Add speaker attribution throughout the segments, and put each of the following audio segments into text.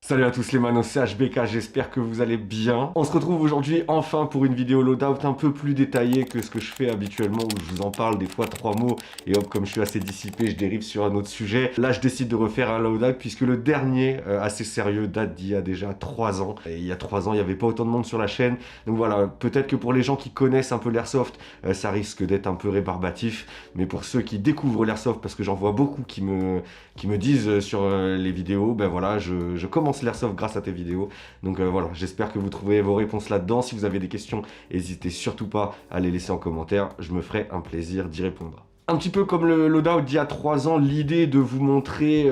Speaker 1: Salut à tous les manos, c'est HBK, j'espère que vous allez bien. On se retrouve aujourd'hui enfin pour une vidéo loadout un peu plus détaillée que ce que je fais habituellement où je vous en parle des fois 3 mots et hop, comme je suis assez dissipé, je dérive sur un autre sujet. Là, je décide de refaire un loadout puisque le dernier, assez sérieux, date d'il y a déjà 3 ans. Et il y a 3 ans, il n'y avait pas autant de monde sur la chaîne. Donc voilà, peut-être que pour les gens qui connaissent un peu l'airsoft, ça risque d'être un peu rébarbatif. Mais pour ceux qui découvrent l'airsoft, parce que j'en vois beaucoup qui me disent sur les vidéos, ben voilà, je commence l'airsoft grâce à tes vidéos. Donc voilà, j'espère que vous trouverez vos réponses là-dedans. Si vous avez des questions, n'hésitez surtout pas à les laisser en commentaire. Je me ferai un plaisir d'y répondre. Un petit peu comme le loadout d'il y a 3 ans, l'idée de vous montrer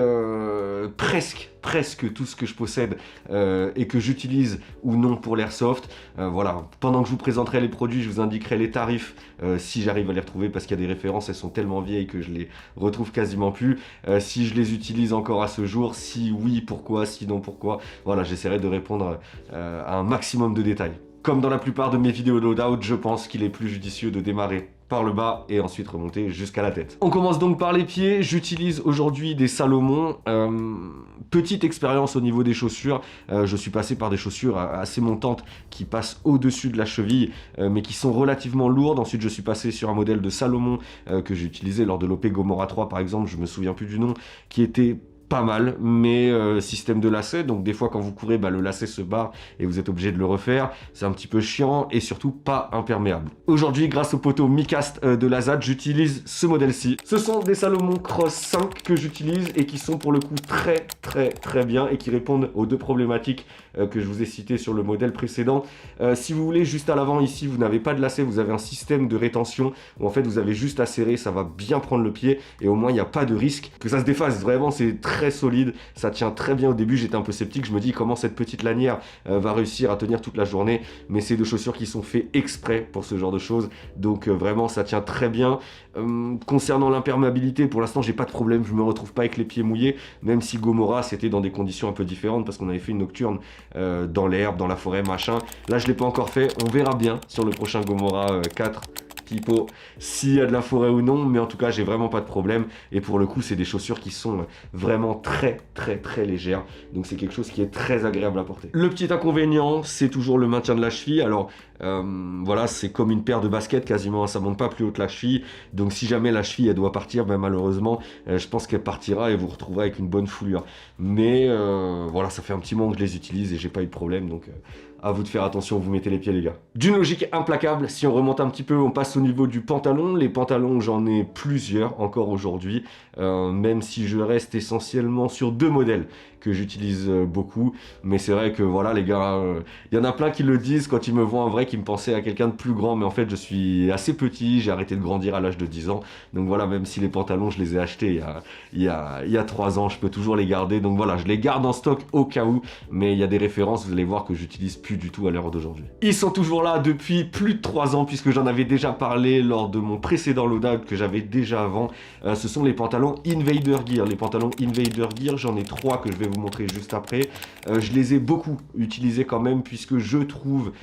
Speaker 1: presque tout ce que je possède et que j'utilise ou non pour l'airsoft. Voilà, pendant que je vous présenterai les produits, je vous indiquerai les tarifs si j'arrive à les retrouver parce qu'il y a des références, elles sont tellement vieilles que je les retrouve quasiment plus. Si je les utilise encore à ce jour, si oui, pourquoi, sinon pourquoi. Voilà, j'essaierai de répondre à un maximum de détails. Comme dans la plupart de mes vidéos loadout, je pense qu'il est plus judicieux de démarrer par le bas et ensuite remonter jusqu'à la tête. On commence donc par les pieds. J'utilise aujourd'hui des Salomon. Petite expérience au niveau des chaussures. Je suis passé par des chaussures assez montantes qui passent au-dessus de la cheville, mais qui sont relativement lourdes. Ensuite, je suis passé sur un modèle de Salomon que j'ai utilisé lors de l'OP Gomorrah 3 par exemple, je me souviens plus du nom, qui était pas mal, mais système de lacet, donc des fois quand vous courez, le lacet se barre et vous êtes obligé de le refaire, c'est un petit peu chiant et surtout pas imperméable. Aujourd'hui, grâce au poteau Micast de Lazat, j'utilise ce modèle-ci. Ce sont des Salomon Cross 5 que j'utilise et qui sont pour le coup très bien et qui répondent aux deux problématiques que je vous ai citées sur le modèle précédent. Si vous voulez, juste à l'avant ici, vous n'avez pas de lacet, vous avez un système de rétention où en fait vous avez juste à serrer, ça va bien prendre le pied et au moins il n'y a pas de risque que ça se défasse. Vraiment, c'est très solide, ça tient très bien. Au début j'étais un peu sceptique, je me dis comment cette petite lanière va réussir à tenir toute la journée, mais c'est deux chaussures qui sont faites exprès pour ce genre de choses, donc vraiment ça tient très bien. Concernant l'imperméabilité, pour l'instant j'ai pas de problème, je me retrouve pas avec les pieds mouillés, même si Gomorrah c'était dans des conditions un peu différentes parce qu'on avait fait une nocturne dans l'herbe, dans la forêt, machin. Là je l'ai pas encore fait, on verra bien sur le prochain Gomorrah 4 typo s'il y a de la forêt ou non, mais en tout cas j'ai vraiment pas de problème et pour le coup c'est des chaussures qui sont vraiment très légères, donc c'est quelque chose qui est très agréable à porter. Le petit inconvénient, c'est toujours le maintien de la cheville. Alors voilà, c'est comme une paire de baskets quasiment, ça monte pas plus haut que la cheville, donc si jamais la cheville elle doit partir, malheureusement je pense qu'elle partira et vous retrouverez avec une bonne foulure, mais voilà, ça fait un petit moment que je les utilise et j'ai pas eu de problème, donc à vous de faire attention où vous mettez les pieds les gars. D'une logique implacable, si on remonte un petit peu, on passe au niveau du pantalon. Les pantalons, j'en ai plusieurs encore aujourd'hui, même si je reste essentiellement sur deux modèles que j'utilise beaucoup, mais c'est vrai que voilà les gars, il y en a plein qui le disent quand ils me voient en vrai, qui me pensaient à quelqu'un de plus grand, mais en fait je suis assez petit, j'ai arrêté de grandir à l'âge de 10 ans, donc voilà, même si les pantalons je les ai achetés il y a 3 ans, je peux toujours les garder, donc voilà, je les garde en stock au cas où, mais il y a des références, vous allez voir que j'utilise plus du tout à l'heure d'aujourd'hui. Ils sont toujours là depuis plus de 3 ans, puisque j'en avais déjà parlé lors de mon précédent loadout que j'avais déjà avant. Ce sont les pantalons Invader Gear. Les pantalons Invader Gear, j'en ai 3 que je vais vous montrer juste après. Je les ai beaucoup utilisés quand même, puisque je trouve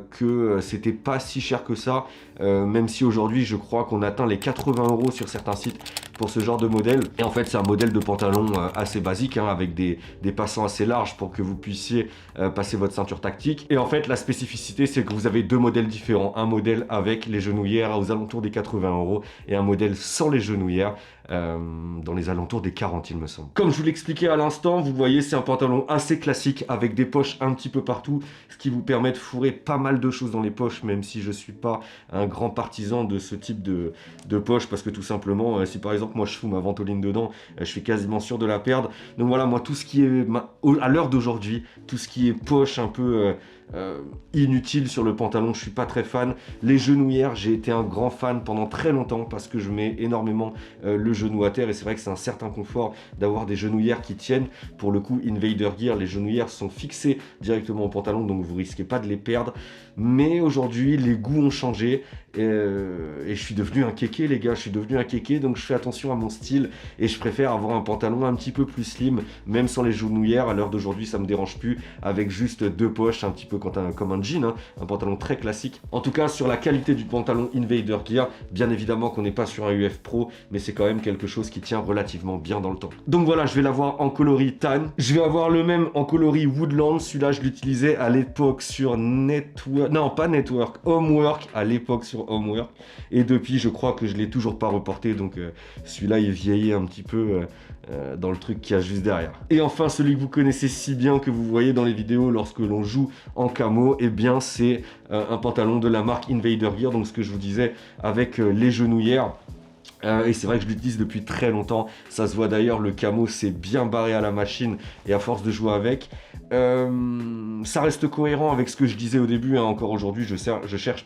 Speaker 1: que c'était pas si cher que ça, même si aujourd'hui je crois qu'on atteint les 80 € sur certains sites pour ce genre de modèle. Et en fait c'est un modèle de pantalon assez basique, avec des passants assez larges pour que vous puissiez passer votre ceinture tactique. Et en fait la spécificité c'est que vous avez deux modèles différents, un modèle avec les genouillères aux alentours des 80 € et un modèle sans les genouillères dans les alentours des 40 il me semble. Comme je vous l'expliquais à l'instant, vous voyez c'est un pantalon assez classique avec des poches un petit peu partout, ce qui vous permet de fourrer pas mal de choses dans les poches, même si je suis pas un grand partisan de ce type de poche, parce que tout simplement si par exemple moi je fous ma ventoline dedans, je suis quasiment sûr de la perdre. Donc voilà, moi tout ce qui est à l'heure d'aujourd'hui, tout ce qui est poche un peu inutile sur le pantalon, je suis pas très fan. Les genouillères, j'ai été un grand fan pendant très longtemps parce que je mets énormément le genou à terre et c'est vrai que c'est un certain confort d'avoir des genouillères qui tiennent. Pour le coup Invader Gear, les genouillères sont fixées directement au pantalon, donc vous risquez pas de les perdre, mais aujourd'hui les goûts ont changé Et je suis devenu un kéké, les gars, je suis devenu un kéké, donc je fais attention à mon style et je préfère avoir un pantalon un petit peu plus slim, même sans les genouillères. À l'heure d'aujourd'hui, ça me dérange plus, avec juste 2 poches, un petit peu comme un jean, hein, un pantalon très classique. En tout cas, sur la qualité du pantalon Invader Gear, bien évidemment qu'on n'est pas sur un UF Pro, mais c'est quand même quelque chose qui tient relativement bien dans le temps. Donc voilà, je vais l'avoir en coloris tan. Je vais avoir le même en coloris Woodland. Celui-là, je l'utilisais à l'époque sur Network, non pas Network, Homework, à l'époque sur Homework. Et depuis, je crois que je l'ai toujours pas reporté, donc celui-là, il vieillit un petit peu dans le truc qu'il y a juste derrière. Et enfin, celui que vous connaissez si bien, que vous voyez dans les vidéos lorsque l'on joue en camo, eh bien c'est un pantalon de la marque Invader Gear, donc ce que je vous disais avec les genouillères. Et c'est vrai que je l'utilise depuis très longtemps, ça se voit d'ailleurs, le camo s'est bien barré à la machine et à force de jouer avec, ça reste cohérent avec ce que je disais au début, hein. Encore aujourd'hui je cherche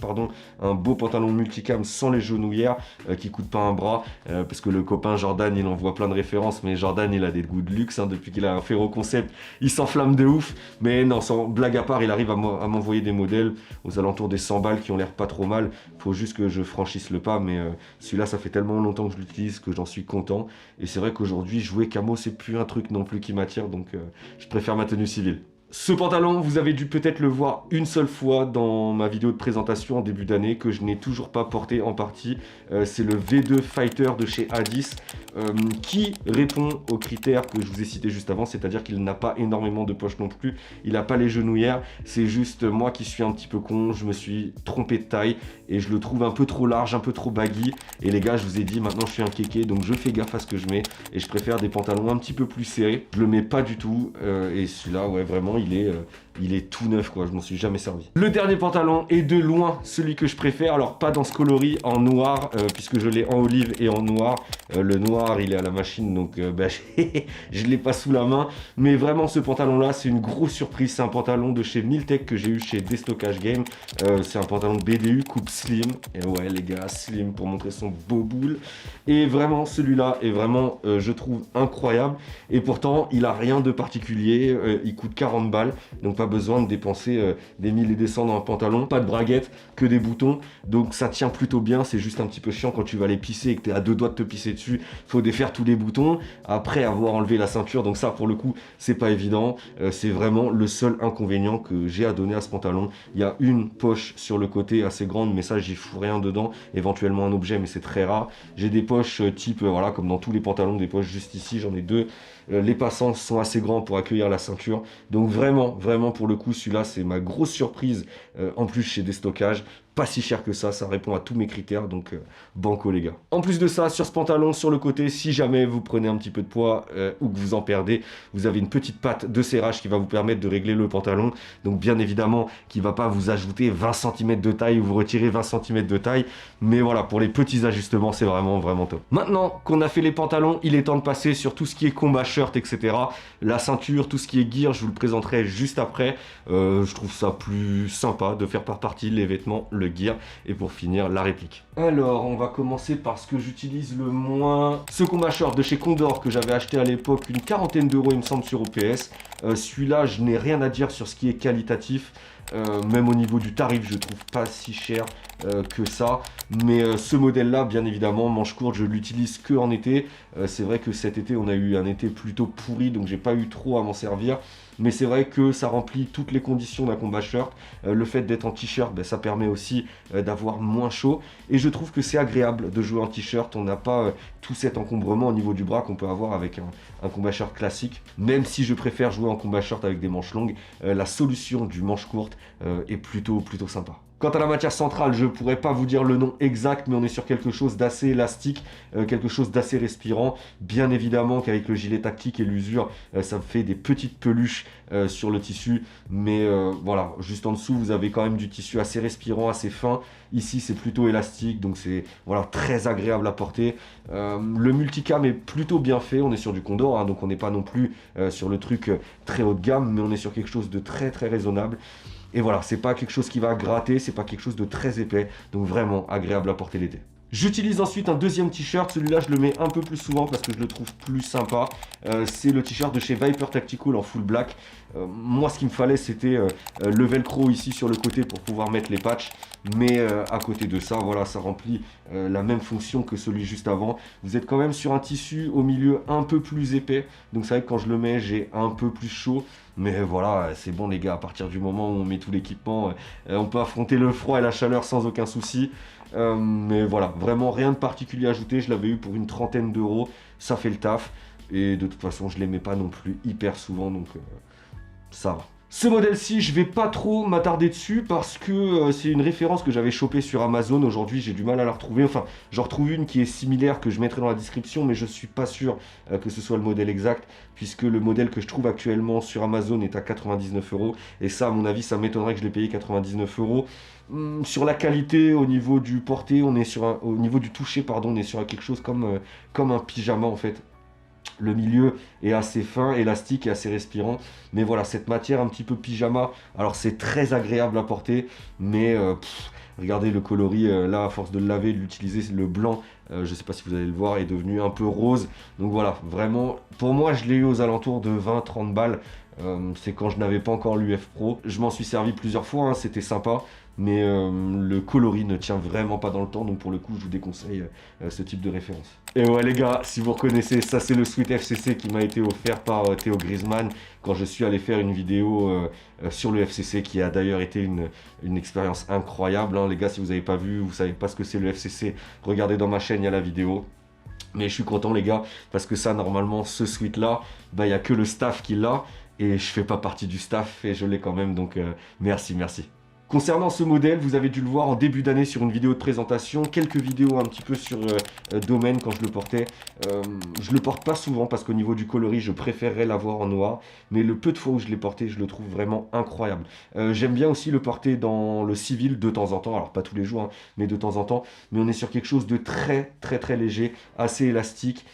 Speaker 1: un beau pantalon multicam sans les genouillères qui coûte pas un bras, parce que le copain Jordan il envoie plein de références, mais Jordan il a des goûts de luxe, hein, depuis qu'il a un Ferro Concept il s'enflamme de ouf, mais non, sans blague à part, il arrive à m'envoyer des modèles aux alentours des 100 balles qui ont l'air pas trop mal, faut juste que je franchisse le pas, mais celui-là ça fait tellement longtemps que je l'utilise que j'en suis content, et c'est vrai qu'aujourd'hui jouer camo c'est plus un truc non plus qui m'attire, donc je préfère ma tenue civile. Ce pantalon, vous avez dû peut-être le voir une seule fois dans ma vidéo de présentation en début d'année, que je n'ai toujours pas porté en partie. C'est le V2 Fighter de chez Hadis, qui répond aux critères que je vous ai cités juste avant, c'est-à-dire qu'il n'a pas énormément de poches non plus, il n'a pas les genouillères, c'est juste moi qui suis un petit peu con, je me suis trompé de taille, et je le trouve un peu trop large, un peu trop baggy, et les gars, je vous ai dit, maintenant je suis un kéké, donc je fais gaffe à ce que je mets, et je préfère des pantalons un petit peu plus serrés, je le mets pas du tout, et celui-là, ouais, vraiment, il est tout neuf, quoi, je m'en suis jamais servi. Le dernier pantalon est de loin celui que je préfère, alors pas dans ce coloris en noir, puisque je l'ai en olive et en noir. Le noir il est à la machine, donc je l'ai pas sous la main, mais vraiment ce pantalon là c'est une grosse surprise. C'est un pantalon de chez Miltech que j'ai eu chez Destockage Game, c'est un pantalon de BDU coupe slim, et ouais les gars, slim pour montrer son beau boule, et vraiment celui-là est vraiment je trouve incroyable, et pourtant il a rien de particulier, il coûte 40 balles, donc pas besoin de dépenser des 1000 et des cents dans un pantalon, pas de braguette, que des boutons, donc ça tient plutôt bien. C'est juste un petit peu chiant quand tu vas aller pisser et que tu es à 2 doigts de te pisser dessus, faut défaire tous les boutons après avoir enlevé la ceinture, donc ça pour le coup c'est pas évident, c'est vraiment le seul inconvénient que j'ai à donner à ce pantalon. Il y a une poche sur le côté assez grande, mais ça j'y fous rien dedans, éventuellement un objet, mais c'est très rare. J'ai des poches type voilà, comme dans tous les pantalons, des poches juste ici, j'en ai 2. Les passants sont assez grands pour accueillir la ceinture, donc vraiment pour le coup celui-là c'est ma grosse surprise, en plus chez Destockage, pas si cher que ça répond à tous mes critères, donc banco les gars. En plus de ça, sur ce pantalon, sur le côté, si jamais vous prenez un petit peu de poids ou que vous en perdez, vous avez une petite patte de serrage qui va vous permettre de régler le pantalon, donc bien évidemment qui va pas vous ajouter 20 cm de taille ou vous retirer 20 cm de taille, mais voilà, pour les petits ajustements c'est vraiment top. Maintenant qu'on a fait les pantalons, il est temps de passer sur tout ce qui est combat shirt, etc. La ceinture, tout ce qui est gear, je vous le présenterai juste après. Je trouve ça plus sympa de faire par partie les vêtements, le gear, et pour finir la réplique. Alors on va commencer par ce que j'utilise le moins, ce combat short de chez Condor que j'avais acheté à l'époque une quarantaine d'euros il me semble sur OPS. Celui-là je n'ai rien à dire sur ce qui est qualitatif, même au niveau du tarif je trouve pas si cher que ça, mais ce modèle là bien évidemment manche courte je l'utilise que en été. C'est vrai que cet été on a eu un été plutôt pourri, donc j'ai pas eu trop à m'en servir, mais c'est vrai que ça remplit toutes les conditions d'un combat shirt. Le fait d'être en t-shirt, ben, ça permet aussi d'avoir moins chaud, et je trouve que c'est agréable de jouer en t-shirt. On n'a pas tout cet encombrement au niveau du bras qu'on peut avoir avec un combat shirt classique, même si je préfère jouer en combat shirt avec des manches longues. La solution du manche courte est plutôt sympa. Quant à la matière centrale, je ne pourrais pas vous dire le nom exact, mais on est sur quelque chose d'assez élastique, quelque chose d'assez respirant. Bien évidemment qu'avec le gilet tactique et l'usure, ça me fait des petites peluches sur le tissu, mais voilà, juste en dessous, vous avez quand même du tissu assez respirant, assez fin. Ici, c'est plutôt élastique, donc c'est voilà, très agréable à porter. Le multicam est plutôt bien fait, on est sur du Condor, hein, donc on n'est pas non plus sur le truc très haut de gamme, mais on est sur quelque chose de très raisonnable. Et voilà, c'est pas quelque chose qui va gratter, c'est pas quelque chose de très épais, donc vraiment agréable à porter l'été. J'utilise ensuite un deuxième t-shirt, celui-là je le mets un peu plus souvent parce que je le trouve plus sympa. C'est le t-shirt de chez Viper Tactical en full black. Moi ce qu'il me fallait c'était le velcro ici sur le côté pour pouvoir mettre les patchs. Mais à côté de ça, voilà, ça remplit la même fonction que celui juste avant. Vous êtes quand même sur un tissu au milieu un peu plus épais. Donc c'est vrai que quand je le mets, j'ai un peu plus chaud. Mais voilà, c'est bon les gars, à partir du moment où on met tout l'équipement, on peut affronter le froid et la chaleur sans aucun souci. Mais voilà, vraiment rien de particulier à ajouter. Je l'avais eu pour une trentaine d'euros, ça fait le taf. Et de toute façon, je les mets pas non plus hyper souvent, donc ça va. Ce modèle-ci, je vais pas trop m'attarder dessus parce que c'est une référence que j'avais chopée sur Amazon. Aujourd'hui, j'ai du mal à la retrouver. Enfin, j'en retrouve une qui est similaire que je mettrai dans la description, mais je suis pas sûr que ce soit le modèle exact puisque le modèle que je trouve actuellement sur Amazon est à 99 euros. Et ça, à mon avis, ça m'étonnerait que je l'ai payé 99 euros. Sur la qualité, au niveau du porté, on est sur au niveau du toucher, pardon, on est sur quelque chose comme un pyjama en fait. Le milieu est assez fin, élastique et assez respirant. Mais voilà, cette matière un petit peu pyjama, alors c'est très agréable à porter, mais regardez le coloris, là à force de le laver, de l'utiliser, le blanc, je ne sais pas si vous allez le voir, est devenu un peu rose. Donc voilà, vraiment, pour moi je l'ai eu aux alentours de 20-30 balles. C'est quand je n'avais pas encore l'UF Pro. Je m'en suis servi plusieurs fois, hein, c'était sympa. Mais le coloris ne tient vraiment pas dans le temps, donc pour le coup je vous déconseille ce type de référence. Et ouais les gars, si vous reconnaissez, ça c'est le sweat FCC qui m'a été offert par Théo Griezmann quand je suis allé faire une vidéo sur le FCC qui a d'ailleurs été une expérience incroyable. Hein. Les gars, si vous n'avez pas vu, vous savez pas ce que c'est le FCC, regardez dans ma chaîne, il y a la vidéo. Mais je suis content les gars, parce que ça normalement, ce sweat là, bah il n'y a que le staff qui l'a, et je fais pas partie du staff et je l'ai quand même, donc merci, merci. Concernant ce modèle, vous avez dû le voir en début d'année sur une vidéo de présentation, quelques vidéos un petit peu sur Domaine quand je le portais. Je le porte pas souvent parce qu'au niveau du coloris, je préférerais l'avoir en noir, mais le peu de fois où je l'ai porté, je le trouve vraiment incroyable. J'aime bien aussi le porter dans le civil de temps en temps, alors pas tous les jours, hein, mais de temps en temps. Mais on est sur quelque chose de très très très léger, assez élastique.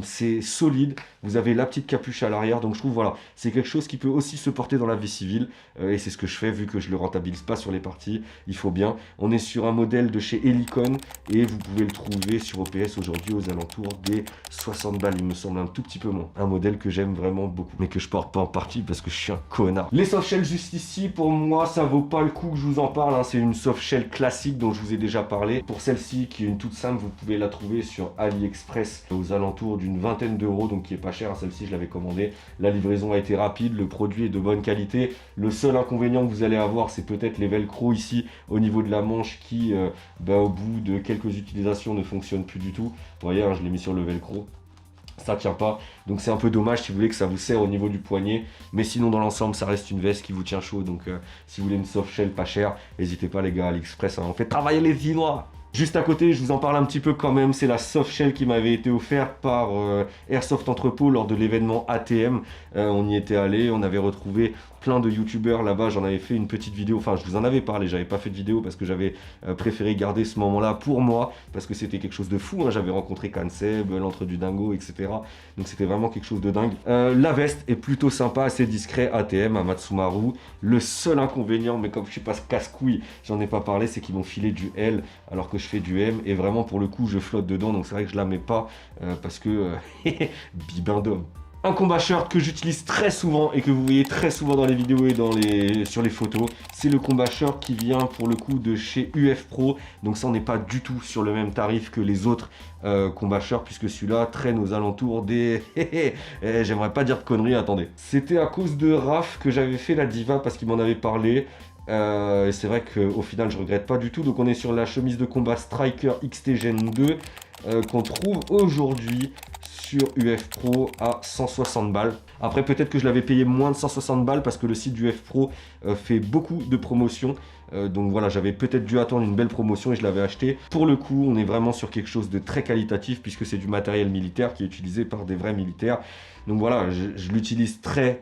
Speaker 1: C'est solide, vous avez la petite capuche à l'arrière, donc je trouve voilà, c'est quelque chose qui peut aussi se porter dans la vie civile, et c'est ce que je fais vu que je le rentabilise pas sur les parties, il faut bien. On est sur un modèle de chez Helicon, et vous pouvez le trouver sur OPS aujourd'hui aux alentours des 60 balles, il me semble un tout petit peu moins. Un modèle que j'aime vraiment beaucoup, mais que je porte pas en partie parce que je suis un connard. Les softshell juste ici, pour moi, ça vaut pas le coup que je vous en parle, hein. C'est une softshell classique dont je vous ai déjà parlé. Pour celle-ci, qui est une toute simple, vous pouvez la trouver sur AliExpress aux alentours d'une vingtaine d'euros, donc qui est pas cher, hein. Celle-ci je l'avais commandée, la livraison a été rapide, le produit est de bonne qualité. Le seul inconvénient que vous allez avoir, c'est peut-être les velcro ici au niveau de la manche qui au bout de quelques utilisations ne fonctionnent plus du tout. Vous voyez, hein, je l'ai mis sur le velcro, ça tient pas, donc c'est un peu dommage si vous voulez que ça vous serre au niveau du poignet, mais sinon dans l'ensemble ça reste une veste qui vous tient chaud, donc si vous voulez une soft shell pas chère, n'hésitez pas les gars, AliExpress, hein, on fait travailler les Chinois. Juste à côté, je vous en parle un petit peu quand même, c'est la soft shell qui m'avait été offerte par Airsoft Entrepôt lors de l'événement ATM. On y était allé, on avait retrouvé plein de youtubeurs là-bas, j'en avais fait une petite vidéo, enfin je vous en avais parlé, j'avais pas fait de vidéo parce que j'avais préféré garder ce moment-là pour moi, parce que c'était quelque chose de fou, hein. J'avais rencontré Kanseb, l'entre du dingo, etc. Donc c'était vraiment quelque chose de dingue. La veste est plutôt sympa, assez discret, ATM, à Matsumaru. Le seul inconvénient, mais comme je suis pas casse-couille, j'en ai pas parlé, c'est qu'ils m'ont filé du L alors que je fais du M, et vraiment pour le coup je flotte dedans, donc c'est vrai que je la mets pas parce que bibin d'homme. Un combat shirt que j'utilise très souvent et que vous voyez très souvent dans les vidéos et sur les photos, c'est le combat shirt qui vient pour le coup de chez UF Pro. Donc ça, on n'est pas du tout sur le même tarif que les autres combat shirts, puisque celui-là traîne aux alentours des... J'aimerais pas dire de conneries, attendez. C'était à cause de Raph que j'avais fait la diva parce qu'il m'en avait parlé. Et c'est vrai qu'au final je regrette pas du tout. Donc on est sur la chemise de combat Striker XT Gen 2 qu'on trouve aujourd'hui sur UF Pro à 160 balles. Après peut-être que je l'avais payé moins de 160 balles parce que le site d'UF Pro fait beaucoup de promotions. Donc voilà, j'avais peut-être dû attendre une belle promotion et je l'avais acheté. Pour le coup, on est vraiment sur quelque chose de très qualitatif puisque c'est du matériel militaire qui est utilisé par des vrais militaires. Donc voilà, je l'utilise très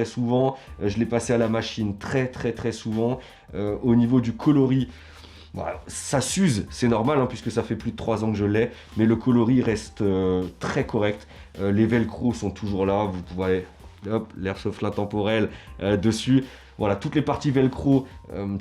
Speaker 1: souvent. Je l'ai passé à la machine très souvent. Au niveau du coloris, voilà, ça s'use, c'est normal hein, puisque ça fait plus de 3 ans que je l'ai, mais le coloris reste très correct. Les velcro sont toujours là, vous pouvez hop, l'airsoft intemporel dessus. Voilà, toutes les parties velcro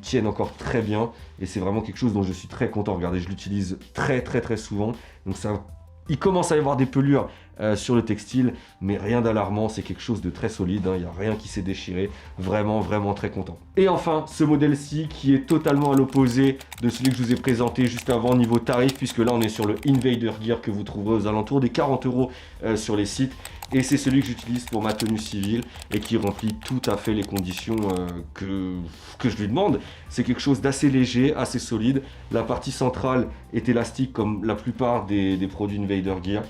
Speaker 1: tiennent encore très bien et c'est vraiment quelque chose dont je suis très content. Regardez, je l'utilise très souvent. Donc ça, il commence à y avoir des pelures sur le textile, mais rien d'alarmant, c'est quelque chose de très solide, hein. Il n'y a rien qui s'est déchiré, vraiment très content. Et enfin, ce modèle-ci qui est totalement à l'opposé de celui que je vous ai présenté juste avant niveau tarif, puisque là on est sur le Invader Gear que vous trouverez aux alentours des 40 € sur les sites. Et c'est celui que j'utilise pour ma tenue civile et qui remplit tout à fait les conditions que je lui demande. C'est quelque chose d'assez léger, assez solide. La partie centrale est élastique comme la plupart des produits Invader Gear.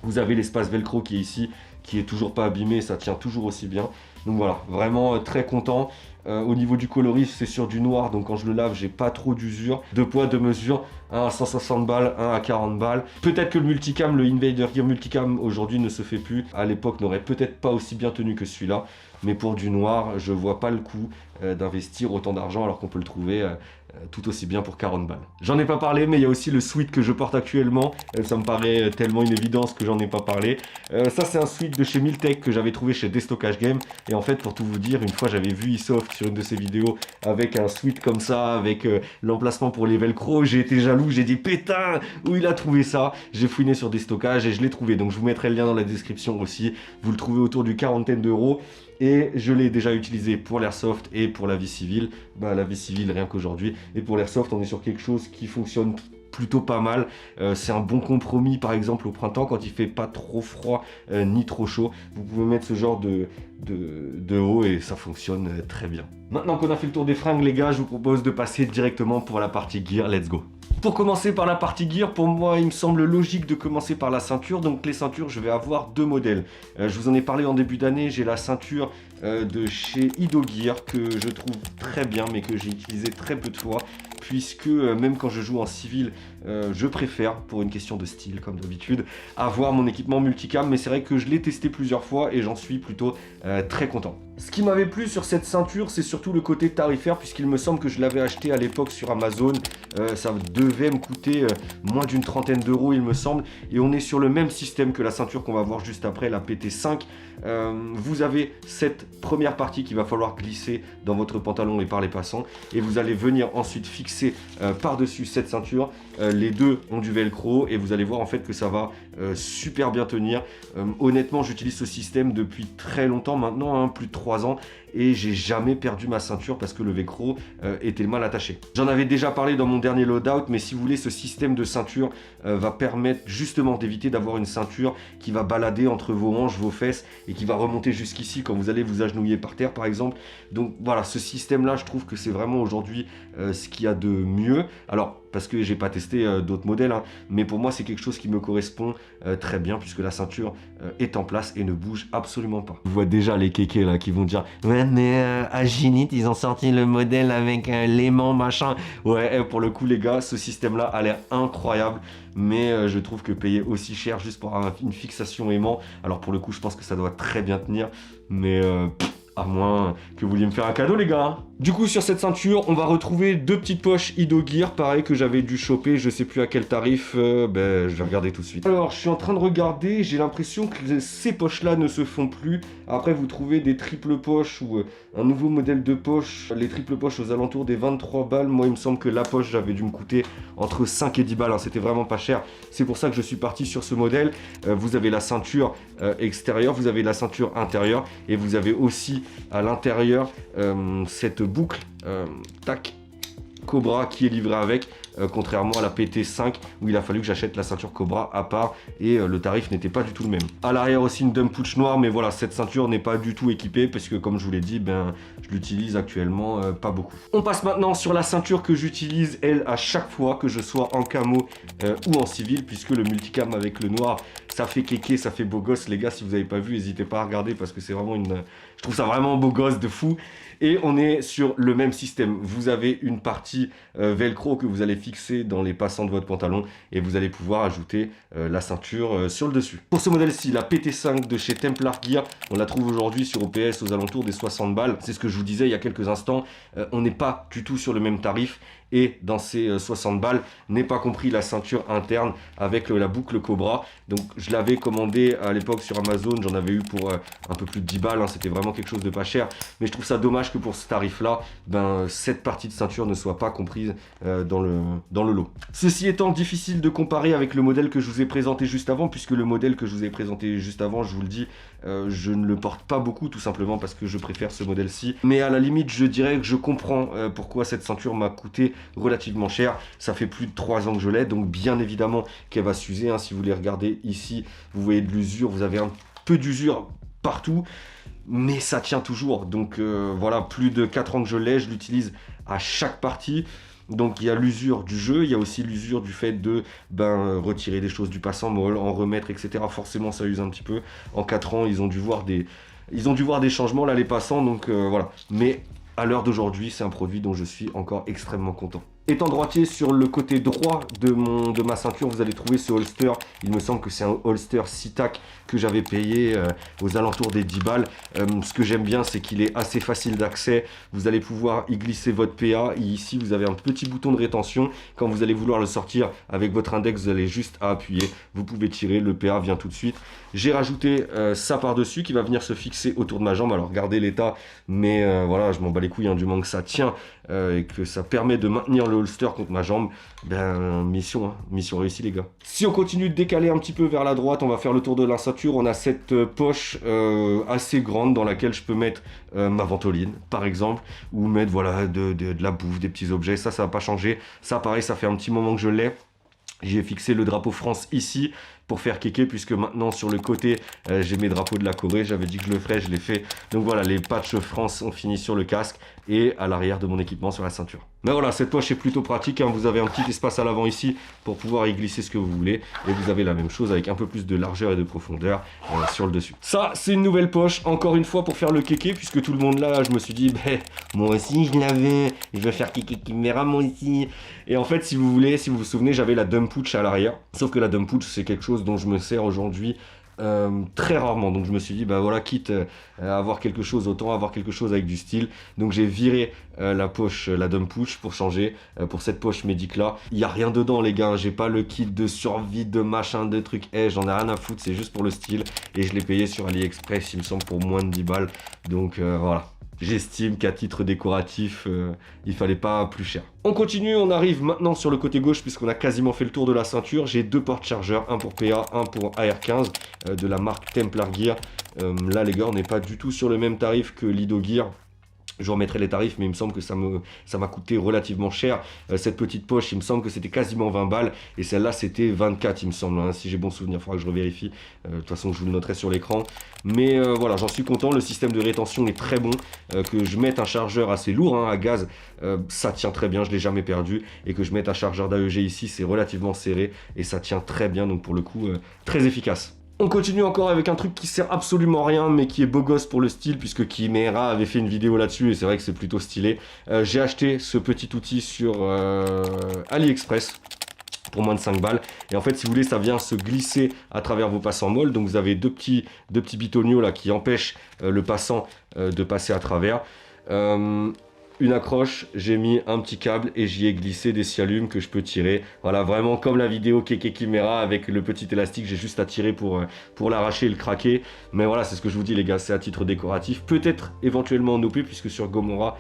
Speaker 1: Vous avez l'espace velcro qui est ici, qui est toujours pas abîmé, ça tient toujours aussi bien. Donc voilà, vraiment très content. Au niveau du coloris, c'est sur du noir, donc quand je le lave, j'ai pas trop d'usure. Deux poids, deux mesures, un à 160 balles, un à 40 balles. Peut-être que le multicam, le Invader Gear multicam aujourd'hui ne se fait plus. À l'époque, n'aurait peut-être pas aussi bien tenu que celui-là. Mais pour du noir, je vois pas le coup d'investir autant d'argent alors qu'on peut le trouver tout aussi bien pour 40 balles. J'en ai pas parlé, mais il y a aussi le sweat que je porte actuellement. Ça me paraît tellement une évidence que j'en ai pas parlé. Ça, c'est un sweat de chez Miltech que j'avais trouvé chez Destockage Game. Et en fait, pour tout vous dire, une fois, j'avais vu Isoft sur une de ses vidéos avec un sweat comme ça, avec l'emplacement pour les velcro. J'ai été jaloux, j'ai dit putain, où il a trouvé ça? J'ai fouiné sur Destockage et je l'ai trouvé. Donc, je vous mettrai le lien dans la description aussi. Vous le trouvez autour du quarantaine d'euros. Et je l'ai déjà utilisé pour l'airsoft et pour la vie civile. Bah, la vie civile, rien qu'aujourd'hui. Et pour l'airsoft, on est sur quelque chose qui fonctionne plutôt pas mal. C'est un bon compromis, par exemple, au printemps, quand il fait pas trop froid ni trop chaud. Vous pouvez mettre ce genre de haut et ça fonctionne très bien. Maintenant qu'on a fait le tour des fringues, les gars, je vous propose de passer directement pour la partie gear. Let's go! Pour commencer par la partie gear, pour moi, il me semble logique de commencer par la ceinture. Donc les ceintures, je vais avoir deux modèles. Je vous en ai parlé en début d'année. J'ai la ceinture de chez Ido Gear que je trouve très bien, mais que j'ai utilisé très peu de fois. Puisque même quand je joue en civil, je préfère, pour une question de style comme d'habitude, avoir mon équipement multicam. Mais c'est vrai que je l'ai testé plusieurs fois et j'en suis plutôt très content. Ce qui m'avait plu sur cette ceinture, c'est surtout le côté tarifaire, puisqu'il me semble que je l'avais acheté à l'époque sur Amazon. Ça devait me coûter moins d'une trentaine d'euros, il me semble. Et on est sur le même système que la ceinture qu'on va voir juste après, la PT5. Vous avez cette première partie qu'il va falloir glisser dans votre pantalon et par les passants. Et vous allez venir ensuite fixer par-dessus cette ceinture. Les deux ont du velcro et vous allez voir en fait que ça va super bien tenir. Honnêtement, j'utilise ce système depuis très longtemps maintenant, hein, plus de 3 ans. Et j'ai jamais perdu ma ceinture parce que le velcro était mal attaché. J'en avais déjà parlé dans mon dernier loadout, mais si vous voulez, ce système de ceinture va permettre justement d'éviter d'avoir une ceinture qui va balader entre vos hanches, vos fesses et qui va remonter jusqu'ici quand vous allez vous agenouiller par terre par exemple. Donc voilà, ce système là, je trouve que c'est vraiment aujourd'hui ce qu'il y a de mieux. Alors parce que j'ai pas testé d'autres modèles, hein, mais pour moi c'est quelque chose qui me correspond très bien puisque la ceinture est en place et ne bouge absolument pas. Je vois déjà les kékés là qui vont dire ouais mais à Ginit ils ont sorti le modèle avec l'aimant machin. Ouais, pour le coup les gars, ce système là a l'air incroyable, mais je trouve que payer aussi cher juste pour une fixation aimant, alors pour le coup je pense que ça doit très bien tenir, mais à moins que vous vouliez me faire un cadeau les gars, hein. Du coup sur cette ceinture on va retrouver deux petites poches Ido Gear, pareil que j'avais dû choper, je sais plus à quel tarif, je vais regarder tout de suite. Alors je suis en train de regarder, j'ai l'impression que ces poches là ne se font plus. Après vous trouvez des triples poches ou un nouveau modèle de poche, les triples poches aux alentours des 23 balles. Moi il me semble que la poche j'avais dû me coûter entre 5 et 10 balles, hein. C'était vraiment pas cher. C'est pour ça que je suis parti sur ce modèle. Vous avez la ceinture extérieure, vous avez la ceinture intérieure et vous avez aussi à l'intérieur cette boucle tac Cobra qui est livrée avec, contrairement à la PT5 où il a fallu que j'achète la ceinture Cobra à part et le tarif n'était pas du tout le même. À l'arrière aussi une dump pouch noire, mais voilà, cette ceinture n'est pas du tout équipée parce que comme je vous l'ai dit, je l'utilise actuellement pas beaucoup. On passe maintenant sur la ceinture que j'utilise elle à chaque fois que je sois en camo ou en civil, puisque le multicam avec le noir ça fait kéké, ça fait beau gosse les gars. Si vous n'avez pas vu, n'hésitez pas à regarder parce que c'est vraiment je trouve ça vraiment beau gosse de fou. Et on est sur le même système. Vous avez une partie partie velcro que vous allez fixer dans les passants de votre pantalon et vous allez pouvoir ajouter la ceinture sur le dessus. Pour ce modèle-ci, la PT5 de chez Templar Gear, on la trouve aujourd'hui sur OPS aux alentours des 60 balles. C'est ce que je vous disais il y a quelques instants, on n'est pas du tout sur le même tarif. Et dans ces 60 balles, n'est pas compris la ceinture interne avec la boucle Cobra. Donc je l'avais commandé à l'époque sur Amazon, j'en avais eu pour un peu plus de 10 balles, hein. C'était vraiment quelque chose de pas cher. Mais je trouve ça dommage que pour ce tarif-là, cette partie de ceinture ne soit pas comprise dans le lot. Ceci étant, difficile de comparer avec le modèle que je vous ai présenté juste avant, puisque le modèle que je vous ai présenté juste avant, je vous le dis, je ne le porte pas beaucoup, tout simplement parce que je préfère ce modèle-ci. Mais à la limite, je dirais que je comprends pourquoi cette ceinture m'a coûté relativement cher. Ça fait plus de 3 ans que je l'ai, donc bien évidemment qu'elle va s'user, hein. Si vous les regardez ici, vous voyez de l'usure, vous avez un peu d'usure partout, mais ça tient toujours. Donc voilà, plus de 4 ans que je l'ai, je l'utilise à chaque partie. Donc il y a l'usure du jeu, il y a aussi l'usure du fait de retirer des choses du passant molle, en remettre, etc. Forcément ça use un petit peu. En 4 ans, ils ont dû voir des changements là, les passants, donc voilà. Mais à l'heure d'aujourd'hui, c'est un produit dont je suis encore extrêmement content. Étant droitier, sur le côté droit de ma ceinture, vous allez trouver ce holster. Il me semble que c'est un holster SeaTac que j'avais payé aux alentours des 10 balles. Ce que j'aime bien, c'est qu'il est assez facile d'accès. Vous allez pouvoir y glisser votre PA. Et ici, vous avez un petit bouton de rétention. Quand vous allez vouloir le sortir avec votre index, vous allez juste à appuyer. Vous pouvez tirer, le PA vient tout de suite. J'ai rajouté ça par-dessus qui va venir se fixer autour de ma jambe. Alors, regardez l'état, mais voilà, je m'en bats les couilles du moment que ça tient et que ça permet de maintenir le holster contre ma jambe. Mission réussie les gars. Si on continue de décaler un petit peu vers la droite, on va faire le tour de la ceinture. On a cette poche assez grande dans laquelle je peux mettre ma ventoline par exemple, ou mettre voilà de la bouffe, des petits objets. Ça va pas changer. Ça pareil, ça fait un petit moment que je l'ai. J'ai fixé le drapeau France ici pour faire kéké, puisque maintenant sur le côté j'ai mes drapeaux de la Corée. J'avais dit que je le ferais, je l'ai fait. Donc voilà, les patchs France ont fini sur le casque et à l'arrière de mon équipement sur la ceinture. Mais voilà, cette poche est plutôt pratique, hein. Vous avez un petit espace à l'avant ici pour pouvoir y glisser ce que vous voulez, et vous avez la même chose avec un peu plus de largeur et de profondeur sur le dessus. Ça, c'est une nouvelle poche, encore une fois pour faire le kéké, puisque tout le monde là, je me suis dit, moi aussi je l'avais, je vais faire kéké Kimera moi aussi. Et en fait, si vous voulez, si vous vous souvenez, j'avais la dump pouch à l'arrière, sauf que la dump pouch, c'est quelque chose dont je me sers aujourd'hui très rarement. Donc je me suis dit, voilà, quitte à avoir quelque chose, autant avoir quelque chose avec du style. Donc j'ai viré la poche, la dump pouch pour changer pour cette poche médic là. Il n'y a rien dedans les gars, j'ai pas le kit de survie, de machin, de trucs, j'en ai rien à foutre, c'est juste pour le style. Et je l'ai payé sur AliExpress, il me semble, pour moins de 10 balles. Donc voilà. J'estime qu'à titre décoratif, il fallait pas plus cher. On continue, on arrive maintenant sur le côté gauche puisqu'on a quasiment fait le tour de la ceinture. J'ai 2 portes chargeurs, un pour PA, un pour AR15 de la marque Templar Gear. Là les gars, on n'est pas du tout sur le même tarif que Lido Gear. Je vous remettrai les tarifs, mais il me semble que ça m'a coûté relativement cher. Cette petite poche, il me semble que c'était quasiment 20 balles. Et celle-là, c'était 24, il me semble, hein, si j'ai bon souvenir. Il faudra que je revérifie. De toute façon, je vous le noterai sur l'écran. Mais voilà, j'en suis content. Le système de rétention est très bon. Que je mette un chargeur assez lourd, hein, à gaz, ça tient très bien. Je ne l'ai jamais perdu. Et que je mette un chargeur d'AEG ici, c'est relativement serré. Et ça tient très bien. Donc pour le coup, très efficace. On continue encore avec un truc qui sert absolument à rien, mais qui est beau gosse pour le style, puisque Kimera avait fait une vidéo là-dessus, et c'est vrai que c'est plutôt stylé. J'ai acheté ce petit outil sur AliExpress pour moins de 5 balles. Et en fait, si vous voulez, ça vient se glisser à travers vos passants molles. Donc vous avez deux petits bitonios là qui empêchent le passant de passer à travers. Une accroche, j'ai mis un petit câble et j'y ai glissé des scialumes que je peux tirer. Voilà, vraiment comme la vidéo Keke Kimera avec le petit élastique, j'ai juste à tirer pour l'arracher et le craquer. Mais voilà, c'est ce que je vous dis les gars, c'est à titre décoratif. Peut-être éventuellement en OP puisque sur Gomorrah,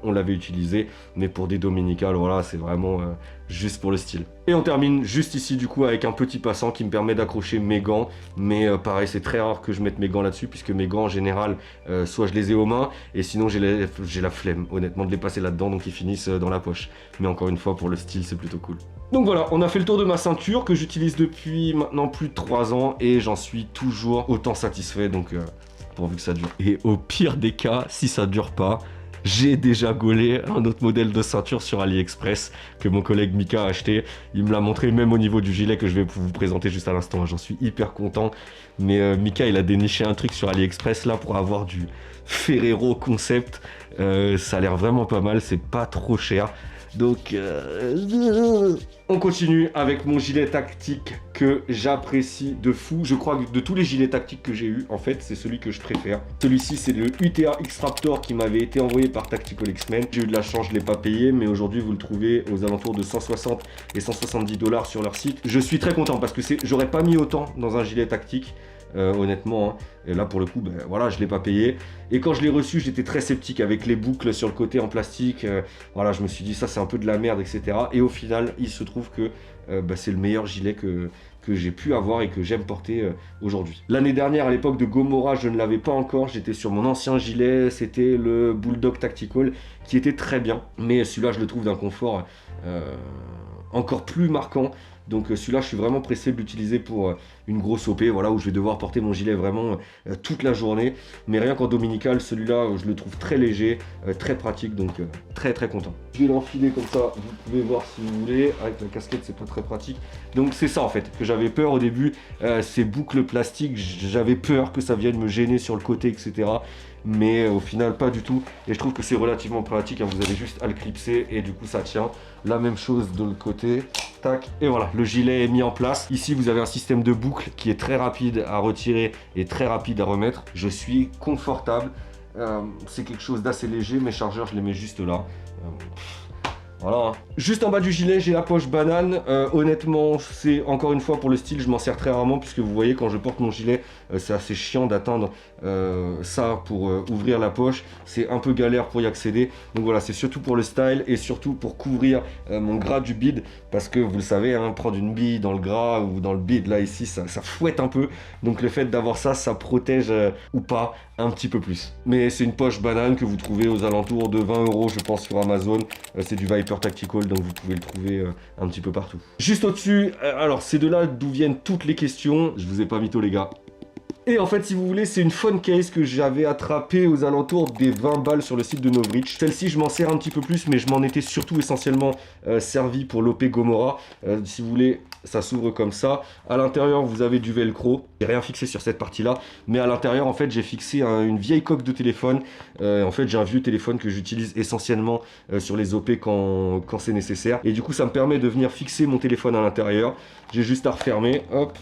Speaker 1: on l'avait utilisé. Mais pour des dominicales, voilà, c'est vraiment juste pour le style. Et on termine juste ici du coup avec un petit passant qui me permet d'accrocher mes gants. Mais pareil, c'est très rare que je mette mes gants là-dessus puisque mes gants en général, soit je les ai aux mains et sinon j'ai la flemme honnêtement de les passer là-dedans, donc ils finissent dans la poche. Mais encore une fois, pour le style, c'est plutôt cool. Donc voilà, on a fait le tour de ma ceinture que j'utilise depuis maintenant plus de 3 ans et j'en suis toujours autant satisfait, donc pourvu que ça dure. Et au pire des cas, si ça dure pas, j'ai déjà gaulé un autre modèle de ceinture sur AliExpress que mon collègue Mika a acheté. Il me l'a montré même au niveau du gilet que je vais vous présenter juste à l'instant. J'en suis hyper content. Mais Mika, il a déniché un truc sur AliExpress là pour avoir du Ferrero concept. Ça a l'air vraiment pas mal, c'est pas trop cher. Donc, on continue avec mon gilet tactique que j'apprécie de fou. Je crois que de tous les gilets tactiques que j'ai eu, en fait, c'est celui que je préfère. Celui-ci, c'est le UTA X-Raptor qui m'avait été envoyé par Tactical X-Men. J'ai eu de la chance, je ne l'ai pas payé, mais aujourd'hui, vous le trouvez aux alentours de 160 et 170 $ sur leur site. Je suis très content parce que j'aurais pas mis autant dans un gilet tactique. Honnêtement, hein. Et là pour le coup, ben, voilà, je l'ai pas payé. Et quand je l'ai reçu, j'étais très sceptique avec les boucles sur le côté en plastique. Voilà, je me suis dit ça c'est un peu de la merde, etc. Et au final, il se trouve que ben, c'est le meilleur gilet que j'ai pu avoir et que j'aime porter aujourd'hui. L'année dernière, à l'époque de Gomorrah, je ne l'avais pas encore. J'étais sur mon ancien gilet, c'était le Bulldog Tactical, qui était très bien. Mais celui-là, je le trouve d'un confort encore plus marquant. Donc celui-là, je suis vraiment pressé de l'utiliser pour une grosse OP, voilà, où je vais devoir porter mon gilet vraiment toute la journée. Mais rien qu'en dominical, celui-là, je le trouve très léger, très pratique, donc très très content. Je vais l'enfiler comme ça, vous pouvez voir si vous voulez. Avec la casquette, c'est pas très pratique. Donc c'est ça en fait, que j'avais peur au début. Ces boucles plastiques, j'avais peur que ça vienne me gêner sur le côté, etc. Mais au final pas du tout, et je trouve que c'est relativement pratique, hein. Vous avez juste à le clipser et du coup ça tient. La même chose de l'autre côté, tac, et voilà, le gilet est mis en place. Ici vous avez un système de boucle qui est très rapide à retirer et très rapide à remettre. Je suis confortable, c'est quelque chose d'assez léger. Mes chargeurs, je les mets juste là. Voilà. Juste en bas du gilet, j'ai la poche banane. Honnêtement, c'est encore une fois pour le style, je m'en sers très rarement puisque vous voyez quand je porte mon gilet, c'est assez chiant d'atteindre ça pour ouvrir la poche. C'est un peu galère pour y accéder. Donc voilà, c'est surtout pour le style et surtout pour couvrir mon gras du bide parce que vous le savez, hein, prendre une bille dans le gras ou dans le bide là ici, ça fouette un peu. Donc le fait d'avoir ça, ça protège ou pas un petit peu plus. Mais c'est une poche banane que vous trouvez aux alentours de 20 € je pense sur Amazon. C'est du Viper Tactical, donc vous pouvez le trouver un petit peu partout. Juste au-dessus, alors c'est de là d'où viennent toutes les questions. Je vous ai pas mytho les gars. Et en fait, si vous voulez, c'est une phone case que j'avais attrapée aux alentours des 20 balles sur le site de Novreach. Celle-ci, je m'en sers un petit peu plus, mais je m'en étais surtout essentiellement servi pour l'OP Gomorrah. Si vous voulez, ça s'ouvre comme ça. À l'intérieur, vous avez du velcro. J'ai rien fixé sur cette partie-là, mais à l'intérieur, en fait, j'ai fixé une vieille coque de téléphone. En fait, j'ai un vieux téléphone que j'utilise essentiellement sur les OP quand c'est nécessaire. Et du coup, ça me permet de venir fixer mon téléphone à l'intérieur. J'ai juste à refermer, hop.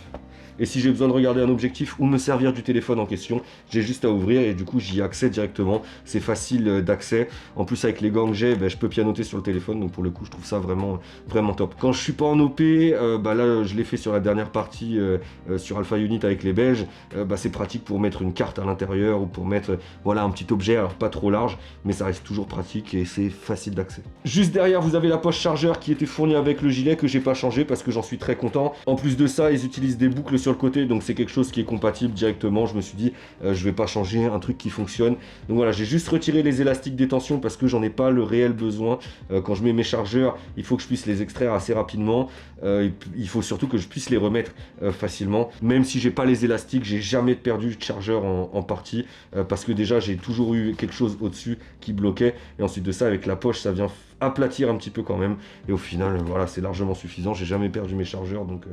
Speaker 1: Et si j'ai besoin de regarder un objectif ou me servir du téléphone en question, j'ai juste à ouvrir et du coup j'y accède directement. C'est facile d'accès. En plus avec les gants que j'ai, je peux pianoter sur le téléphone. Donc pour le coup je trouve ça vraiment, vraiment top. Quand je suis pas en OP, là je l'ai fait sur la dernière partie sur Alpha Unit avec les Belges. C'est pratique pour mettre une carte à l'intérieur ou pour mettre voilà, un petit objet. Alors pas trop large, mais ça reste toujours pratique et c'est facile d'accès. Juste derrière vous avez la poche chargeur qui était fournie avec le gilet que j'ai pas changé parce que j'en suis très content. En plus de ça, ils utilisent des boucles sur le côté, donc c'est quelque chose qui est compatible directement. Je me suis dit je vais pas changer un truc qui fonctionne. Donc voilà, j'ai juste retiré les élastiques détention parce que j'en ai pas le réel besoin. Quand je mets mes chargeurs, il faut que je puisse les extraire assez rapidement. Il faut surtout que je puisse les remettre facilement. Même si j'ai pas les élastiques, j'ai jamais perdu de chargeur en partie parce que déjà j'ai toujours eu quelque chose au-dessus qui bloquait, et ensuite de ça avec la poche ça vient aplatir un petit peu quand même, et au final voilà, c'est largement suffisant. J'ai jamais perdu mes chargeurs, donc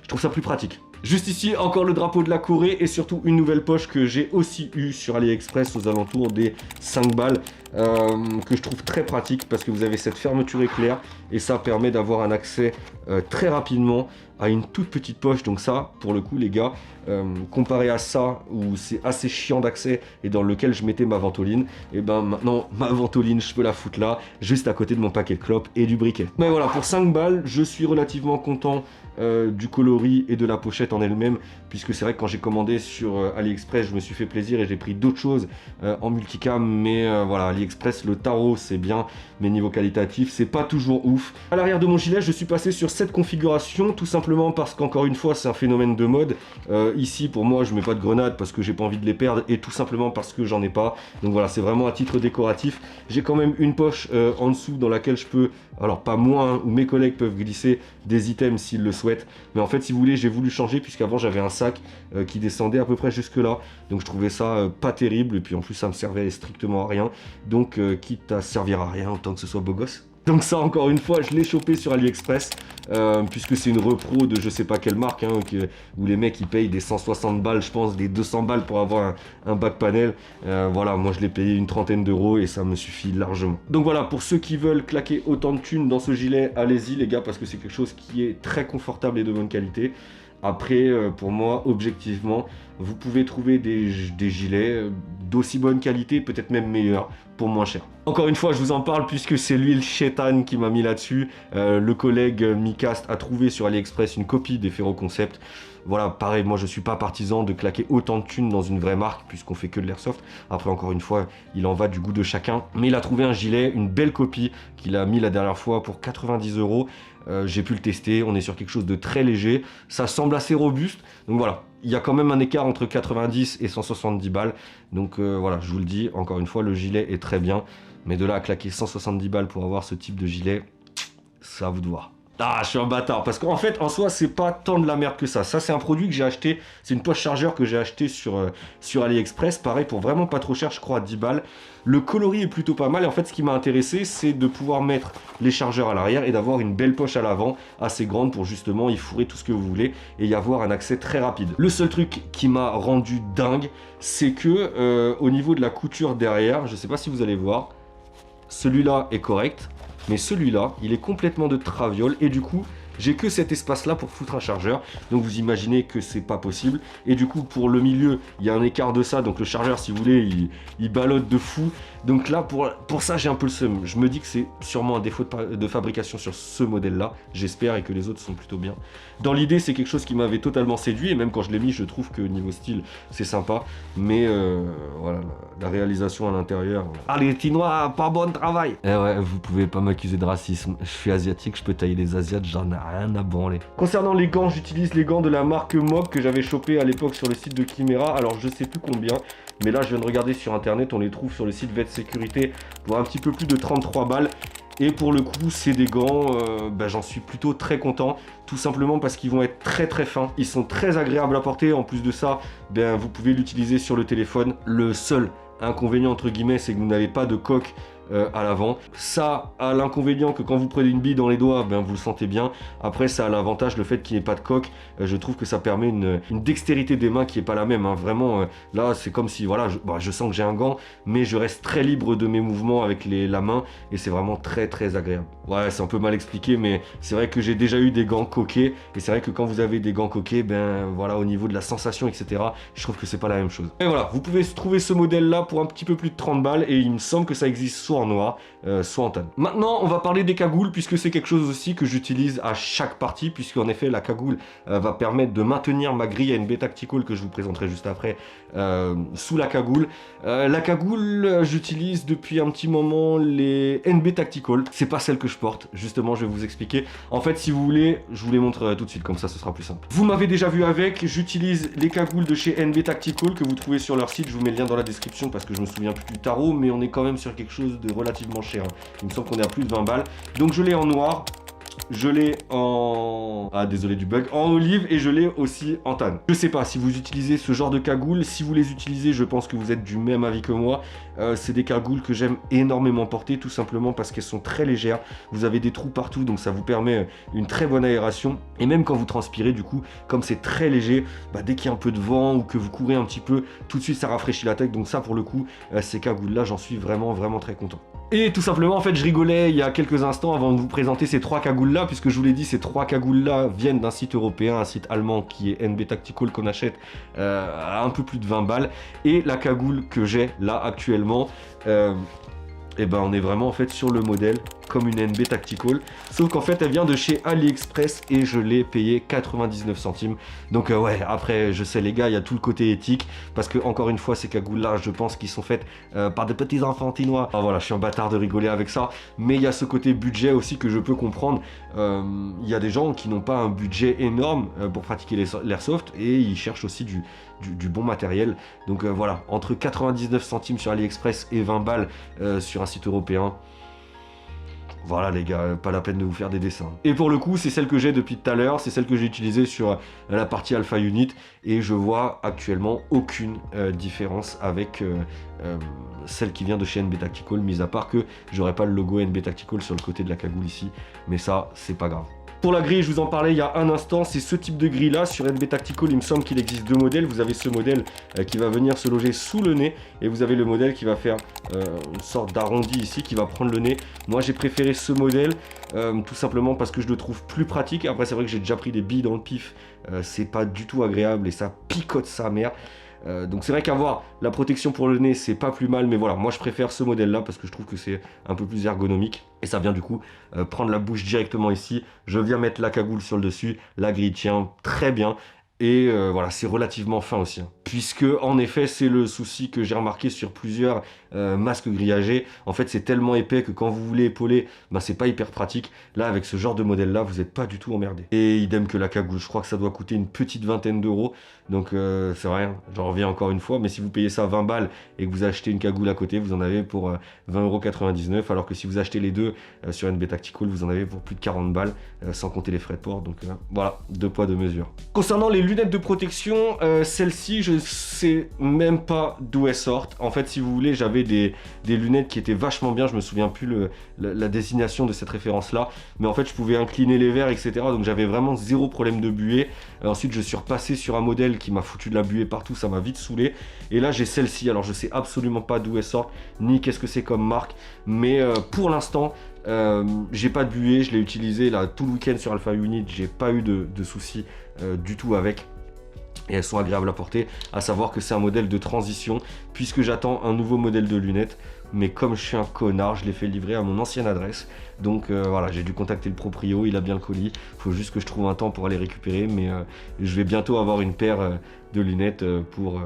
Speaker 1: je trouve ça plus pratique. Juste ici encore le drapeau de la Corée et surtout une nouvelle poche que j'ai aussi eu sur AliExpress aux alentours des 5 balles, que je trouve très pratique parce que vous avez cette fermeture éclair et ça permet d'avoir un accès très rapidement à une toute petite poche. Donc ça pour le coup les gars, comparé à ça où c'est assez chiant d'accès et dans lequel je mettais ma ventoline, et maintenant ma ventoline je peux la foutre là juste à côté de mon paquet de clopes et du briquet. Mais voilà, pour 5 balles je suis relativement content du coloris et de la pochette en elle-même, puisque c'est vrai que quand j'ai commandé sur AliExpress je me suis fait plaisir et j'ai pris d'autres choses en multicam, mais voilà, AliExpress le tarot c'est bien, mais niveau qualitatif c'est pas toujours ouf. À l'arrière de mon gilet je suis passé sur cette configuration tout simplement parce qu'encore une fois c'est un phénomène de mode. Ici pour moi je mets pas de grenades parce que j'ai pas envie de les perdre et tout simplement parce que j'en ai pas, donc voilà, c'est vraiment à titre décoratif. J'ai quand même une poche en dessous dans laquelle je peux, alors pas moi hein, ou mes collègues peuvent glisser des items s'ils le souhaitent, mais en fait si vous voulez j'ai voulu changer puisqu'avant j'avais un sac qui descendait à peu près jusque là, donc je trouvais ça pas terrible et puis en plus ça me servait strictement à rien, donc quitte à servir à rien autant que ce soit beau gosse. Donc ça, encore une fois, je l'ai chopé sur AliExpress, puisque c'est une repro de je sais pas quelle marque, hein, où les mecs ils payent des 160 balles, je pense, des 200 balles pour avoir un back panel. Voilà, moi je l'ai payé une trentaine d'euros et ça me suffit largement. Donc voilà, pour ceux qui veulent claquer autant de thunes dans ce gilet, allez-y les gars, parce que c'est quelque chose qui est très confortable et de bonne qualité. Après, pour moi, objectivement, vous pouvez trouver des gilets d'aussi bonne qualité, peut-être même meilleurs, pour moins cher. Encore une fois, je vous en parle puisque c'est l'huile Shaitan qui m'a mis là-dessus. Le collègue Micast a trouvé sur AliExpress une copie des Ferro Concept. Voilà, pareil, moi je suis pas partisan de claquer autant de thunes dans une vraie marque puisqu'on fait que de l'airsoft. Après, encore une fois, il en va du goût de chacun. Mais il a trouvé un gilet, une belle copie qu'il a mis la dernière fois pour 90 euros. J'ai pu le tester, on est sur quelque chose de très léger. Ça semble assez robuste. Donc voilà, il y a quand même un écart entre 90 et 170 balles. Donc voilà, je vous le dis, encore une fois, le gilet est très bien. Mais de là à claquer 170 balles pour avoir ce type de gilet, c'est à vous de voir. Ah, je suis un bâtard, parce qu'en fait, en soi, c'est pas tant de la merde que ça. Ça, c'est un produit que j'ai acheté, c'est une poche chargeur que j'ai acheté sur AliExpress, pareil, pour vraiment pas trop cher, je crois, à 10 balles. Le coloris est plutôt pas mal, et en fait, ce qui m'a intéressé, c'est de pouvoir mettre les chargeurs à l'arrière et d'avoir une belle poche à l'avant, assez grande pour justement y fourrer tout ce que vous voulez et y avoir un accès très rapide. Le seul truc qui m'a rendu dingue, c'est que au niveau de la couture derrière, je sais pas si vous allez voir, celui-là est correct. Mais celui-là, il est complètement de traviole et du coup, j'ai que cet espace-là pour foutre un chargeur. Donc vous imaginez que c'est pas possible. Et du coup, pour le milieu, il y a un écart de ça. Donc le chargeur, si vous voulez, il ballotte de fou. Donc là, pour ça, j'ai un peu le seum. Je me dis que c'est sûrement un défaut de fabrication sur ce modèle-là. J'espère, et que les autres sont plutôt bien. Dans l'idée, c'est quelque chose qui m'avait totalement séduit. Et même quand je l'ai mis, je trouve que niveau style, c'est sympa. Mais voilà, la réalisation à l'intérieur... Ah, les Chinois, pas bon travail. Eh ouais, vous pouvez pas m'accuser de racisme. Je suis asiatique, je peux tailler les Asiates, j'en ai rien à branler. Concernant les gants, j'utilise les gants de la marque Mob que j'avais chopé à l'époque sur le site de Chimera. Alors je sais plus combien, mais là je viens de regarder sur internet, on les trouve sur le site Vet Sécurité pour un petit peu plus de 33 balles. Et pour le coup, c'est des gants, j'en suis plutôt très content, tout simplement parce qu'ils vont être très très fins. Ils sont très agréables à porter, en plus de ça, vous pouvez l'utiliser sur le téléphone. Le seul inconvénient entre guillemets, c'est que vous n'avez pas de coque à l'avant. Ça a l'inconvénient que quand vous prenez une bille dans les doigts, vous le sentez bien. Après, ça a l'avantage, le fait qu'il n'y ait pas de coque. Je trouve que ça permet une dextérité des mains qui n'est pas la même. Hein. Vraiment, là, c'est comme si, voilà, je sens que j'ai un gant, mais je reste très libre de mes mouvements avec la main et c'est vraiment très très agréable. Ouais, c'est un peu mal expliqué, mais c'est vrai que j'ai déjà eu des gants coqués et c'est vrai que quand vous avez des gants coqués, voilà, au niveau de la sensation, etc., je trouve que c'est pas la même chose. Et voilà, vous pouvez trouver ce modèle-là pour un petit peu plus de 30 balles et il me semble que ça existe soit en noir, soit en tan. Maintenant, on va parler des cagoules puisque c'est quelque chose aussi que j'utilise à chaque partie, puisque en effet, la cagoule va permettre de maintenir ma grille NB Tactical que je vous présenterai juste après sous la cagoule. La cagoule, j'utilise depuis un petit moment les NB Tactical. C'est pas celle que je porte, justement, je vais vous expliquer. En fait, si vous voulez, je vous les montre tout de suite, comme ça, ce sera plus simple. Vous m'avez déjà vu avec, j'utilise les cagoules de chez NB Tactical que vous trouvez sur leur site. Je vous mets le lien dans la description parce que je me souviens plus du tarot, mais on est quand même sur quelque chose de relativement cher. Il me semble qu'on est à plus de 20 balles. Donc je l'ai en noir. Je l'ai en... Ah, désolé du bug. En olive et je l'ai aussi en tan. Je sais pas si vous utilisez ce genre de cagoule. Si vous les utilisez, je pense que vous êtes du même avis que moi. C'est des cagoules que j'aime énormément porter, tout simplement parce qu'elles sont très légères. Vous avez des trous partout, donc ça vous permet une très bonne aération. Et même quand vous transpirez, du coup, comme c'est très léger, dès qu'il y a un peu de vent ou que vous courez un petit peu, tout de suite ça rafraîchit la tête. Donc ça, pour le coup, ces cagoules-là, j'en suis vraiment, vraiment très content. Et tout simplement, en fait, je rigolais il y a quelques instants avant de vous présenter ces trois cagoules-là, puisque je vous l'ai dit, ces trois cagoules-là viennent d'un site européen, un site allemand qui est NB Tactical qu'on achète à un peu plus de 20 balles. Et la cagoule que j'ai là actuellement, on est vraiment en fait sur le modèle comme une NB Tactical, sauf qu'en fait elle vient de chez AliExpress et je l'ai payé 99 centimes. Donc ouais, après je sais les gars, il y a tout le côté éthique, parce que encore une fois ces cagoules là, je pense qu'ils sont faites par des petits enfants chinois. Ah voilà, je suis un bâtard de rigoler avec ça, mais il y a ce côté budget aussi que je peux comprendre. Il y a des gens qui n'ont pas un budget énorme pour pratiquer l'airsoft et ils cherchent aussi du bon matériel. Donc voilà, entre 99 centimes sur AliExpress et 20 balles sur un site européen. voilà les gars, pas la peine de vous faire des dessins. Et pour le coup, c'est celle que j'ai depuis tout à l'heure, c'est celle que j'ai utilisée sur la partie Alpha Unit, et je vois actuellement aucune différence avec celle qui vient de chez NB Tactical, mis à part que j'aurais pas le logo NB Tactical sur le côté de la cagoule ici, mais ça, c'est pas grave. Pour la grille, je vous en parlais il y a un instant, c'est ce type de grille là. Sur NB Tactical, il me semble qu'il existe deux modèles. Vous avez ce modèle qui va venir se loger sous le nez, et vous avez le modèle qui va faire une sorte d'arrondi ici, qui va prendre le nez. Moi, j'ai préféré ce modèle, tout simplement parce que je le trouve plus pratique. Après, c'est vrai que j'ai déjà pris des billes dans le pif, c'est pas du tout agréable et ça picote sa mère. Donc c'est vrai qu'avoir la protection pour le nez, c'est pas plus mal, mais voilà, moi je préfère ce modèle là parce que je trouve que c'est un peu plus ergonomique, et ça vient du coup prendre la bouche directement ici. Je viens mettre la cagoule sur le dessus, la grille tient très bien, et voilà, c'est relativement fin aussi, hein. Puisque en effet c'est le souci que j'ai remarqué sur plusieurs masques grillagés. En fait c'est tellement épais que quand vous voulez épauler, ben, c'est pas hyper pratique. Là avec ce genre de modèle là, vous n'êtes pas du tout emmerdé. Et idem que la cagoule, je crois que ça doit coûter une petite vingtaine d'euros. Donc c'est rien, j'en reviens encore une fois, mais si vous payez ça 20 balles et que vous achetez une cagoule à côté, vous en avez pour 20,99 €, alors que si vous achetez les deux sur NB Tactical, vous en avez pour plus de 40 balles, sans compter les frais de port. Donc voilà, deux poids, deux mesures. Concernant les lunettes de protection, celle-ci, je sais même pas d'où elles sortent. En fait, si vous voulez, j'avais des lunettes qui étaient vachement bien, je me souviens plus la désignation de cette référence-là, mais en fait, je pouvais incliner les verres, etc. Donc j'avais vraiment zéro problème de buée. Ensuite, je suis repassé sur un modèle qui m'a foutu de la buée partout, ça m'a vite saoulé. Et là, j'ai celle-ci. Alors, je sais absolument pas d'où elle sort, ni qu'est-ce que c'est comme marque, mais pour l'instant, j'ai pas de buée. Je l'ai utilisé là tout le week-end sur Alpha Unit, j'ai pas eu de soucis du tout avec. Et elles sont agréables à porter, à savoir que c'est un modèle de transition, puisque j'attends un nouveau modèle de lunettes. Mais comme je suis un connard, je l'ai fait livrer à mon ancienne adresse. Donc voilà, j'ai dû contacter le proprio, il a bien le colis. Il faut juste que je trouve un temps pour aller récupérer, mais je vais bientôt avoir une paire de lunettes pour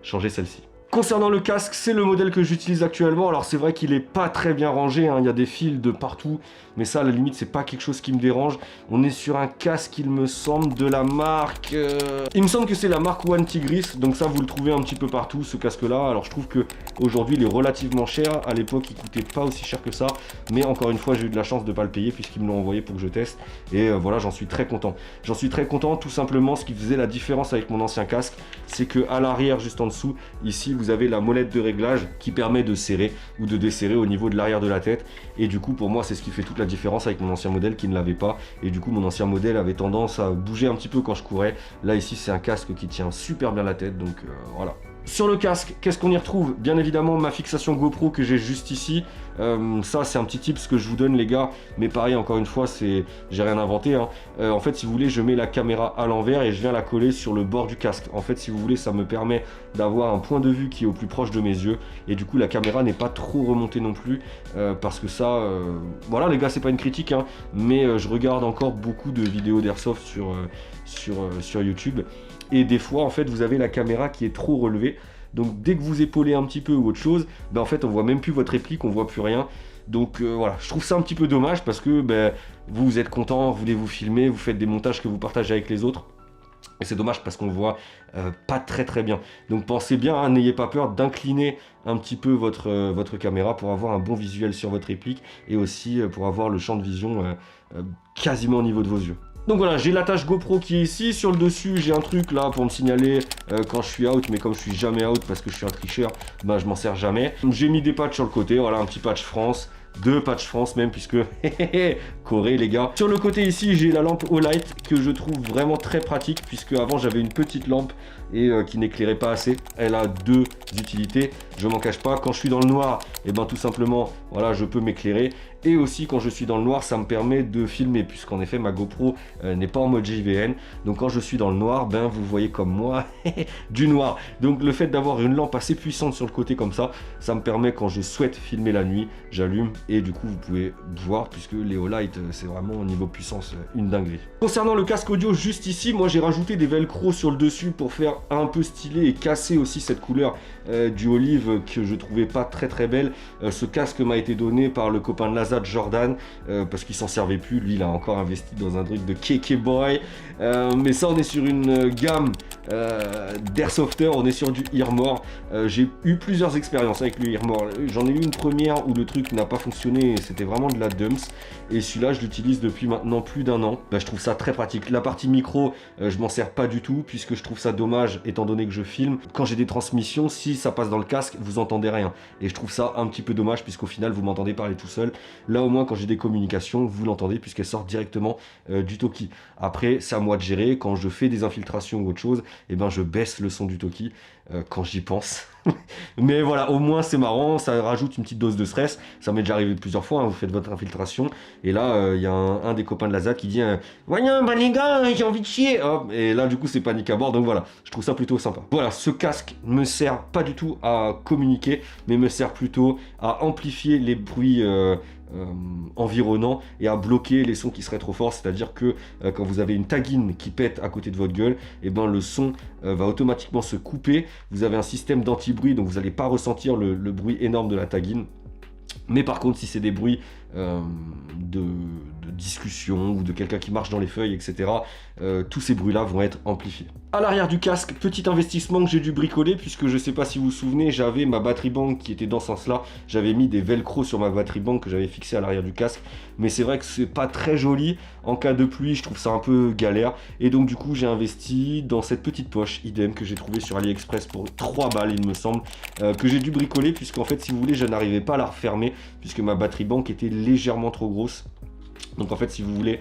Speaker 1: changer celle-ci. Concernant le casque, c'est le modèle que j'utilise actuellement. Alors c'est vrai qu'il est pas très bien rangé, hein. Il y a des fils de partout, mais ça à la limite c'est pas quelque chose qui me dérange. On est sur un casque, il me semble, de la marque... Il me semble que c'est la marque One Tigris, donc ça vous le trouvez un petit peu partout, ce casque-là. Alors je trouve que aujourd'hui il est relativement cher. À l'époque il coûtait pas aussi cher que ça, mais encore une fois j'ai eu de la chance de pas le payer puisqu'ils me l'ont envoyé pour que je teste. Et voilà, j'en suis très content. J'en suis très content, tout simplement. Ce qui faisait la différence avec mon ancien casque, c'est que à l'arrière, juste en dessous, ici vous avez la molette de réglage qui permet de serrer ou de desserrer au niveau de l'arrière de la tête. Et du coup pour moi c'est ce qui fait toute la différence avec mon ancien modèle qui ne l'avait pas. Et du coup mon ancien modèle avait tendance à bouger un petit peu quand je courais. Là ici c'est un casque qui tient super bien la tête, donc voilà. Sur le casque, qu'est-ce qu'on y retrouve? Bien évidemment ma fixation GoPro que j'ai juste ici. Ça c'est un petit tips que je vous donne les gars, mais pareil encore une fois j'ai rien inventé, hein. En fait si vous voulez je mets la caméra à l'envers et je viens la coller sur le bord du casque. En fait si vous voulez ça me permet d'avoir un point de vue qui est au plus proche de mes yeux, et du coup la caméra n'est pas trop remontée non plus, parce que ça, voilà les gars, c'est pas une critique, hein, mais je regarde encore beaucoup de vidéos d'airsoft sur YouTube. Et des fois en fait vous avez la caméra qui est trop relevée, donc dès que vous épaulez un petit peu ou autre chose, ben en fait on voit même plus votre réplique, on voit plus rien. Donc voilà, je trouve ça un petit peu dommage parce que vous êtes content, vous voulez vous filmer, vous faites des montages que vous partagez avec les autres. Et c'est dommage parce qu'on voit pas très bien. Donc pensez bien, hein, n'ayez pas peur d'incliner un petit peu votre caméra pour avoir un bon visuel sur votre réplique, et aussi pour avoir le champ de vision quasiment au niveau de vos yeux. Donc voilà, j'ai l'attache GoPro qui est ici. Sur le dessus, j'ai un truc là pour me signaler quand je suis out. Mais comme je suis jamais out parce que je suis un tricheur, ben je m'en sers jamais. J'ai mis des patchs sur le côté. Voilà, un petit patch France. Deux patchs France même, puisque Corée les gars. Sur le côté ici, j'ai la lampe Olight que je trouve vraiment très pratique, puisque avant j'avais une petite lampe et qui n'éclairait pas assez. Elle a deux utilités, je m'en cache pas. Quand je suis dans le noir, et ben tout simplement, voilà, je peux m'éclairer. Et aussi quand je suis dans le noir, ça me permet de filmer, puisqu'en effet ma GoPro n'est pas en mode JVN. Donc quand je suis dans le noir, ben vous voyez comme moi du noir. Donc le fait d'avoir une lampe assez puissante sur le côté comme ça me permet, quand je souhaite filmer la nuit, j'allume, et du coup vous pouvez voir, puisque les Olight c'est vraiment au niveau puissance une dinguerie. Concernant le casque audio, juste ici, moi j'ai rajouté des velcro sur le dessus pour faire un peu stylé et casser aussi cette couleur du olive que je trouvais pas très très belle. Ce casque m'a été donné par le copain de Lazat, Jordan, parce qu'il s'en servait plus. Lui, il a encore investi dans un truc de KK Boy. Mais ça, on est sur une gamme d'Airsofter, on est sur du Earmor. J'ai eu plusieurs expériences avec le Earmor. J'en ai eu une première où le truc n'a pas fonctionné et c'était vraiment de la dumps. Et celui-là, je l'utilise depuis maintenant plus d'un an. Je trouve ça très pratique. La partie micro, je m'en sers pas du tout puisque je trouve ça dommage étant donné que je filme. Quand j'ai des transmissions, si ça passe dans le casque, vous entendez rien. Et je trouve ça un petit peu dommage puisqu'au final, vous m'entendez parler tout seul. Là, au moins, quand j'ai des communications, vous l'entendez puisqu'elles sortent directement du Toki. Après, c'est à moi de gérer. Quand je fais des infiltrations ou autre chose, eh ben, je baisse le son du Toki quand j'y pense. Mais voilà, au moins c'est marrant, ça rajoute une petite dose de stress. Ça m'est déjà arrivé plusieurs fois, hein, vous faites votre infiltration et là il y a un des copains de la ZAD qui dit voyons bah les gars, j'ai envie de chier. Hop, et là du coup c'est panique à bord, donc voilà, je trouve ça plutôt sympa. Voilà, ce casque me sert pas du tout à communiquer, mais me sert plutôt à amplifier les bruits environnants et à bloquer les sons qui seraient trop forts. C'est-à-dire que quand vous avez une taguine qui pète à côté de votre gueule, et ben le son va automatiquement se couper. Vous avez un système d'anti-bruit, donc vous n'allez pas ressentir le bruit énorme de la taguine. Mais par contre, si c'est des bruits de discussion ou de quelqu'un qui marche dans les feuilles, etc., tous ces bruits-là vont être amplifiés. À l'arrière du casque, petit investissement que j'ai dû bricoler, puisque je ne sais pas si vous vous souvenez, j'avais ma batterie bank qui était dans ce sens-là. J'avais mis des velcro sur ma batterie bank que j'avais fixé à l'arrière du casque. Mais c'est vrai que c'est pas très joli. En cas de pluie, je trouve ça un peu galère. Et donc du coup, j'ai investi dans cette petite poche idem que j'ai trouvée sur AliExpress pour 3 balles, il me semble, que j'ai dû bricoler, puisqu'en fait, si vous voulez, je n'arrivais pas à la refermer, puisque ma batterie bank était légèrement trop grosse. Donc en fait, si vous voulez,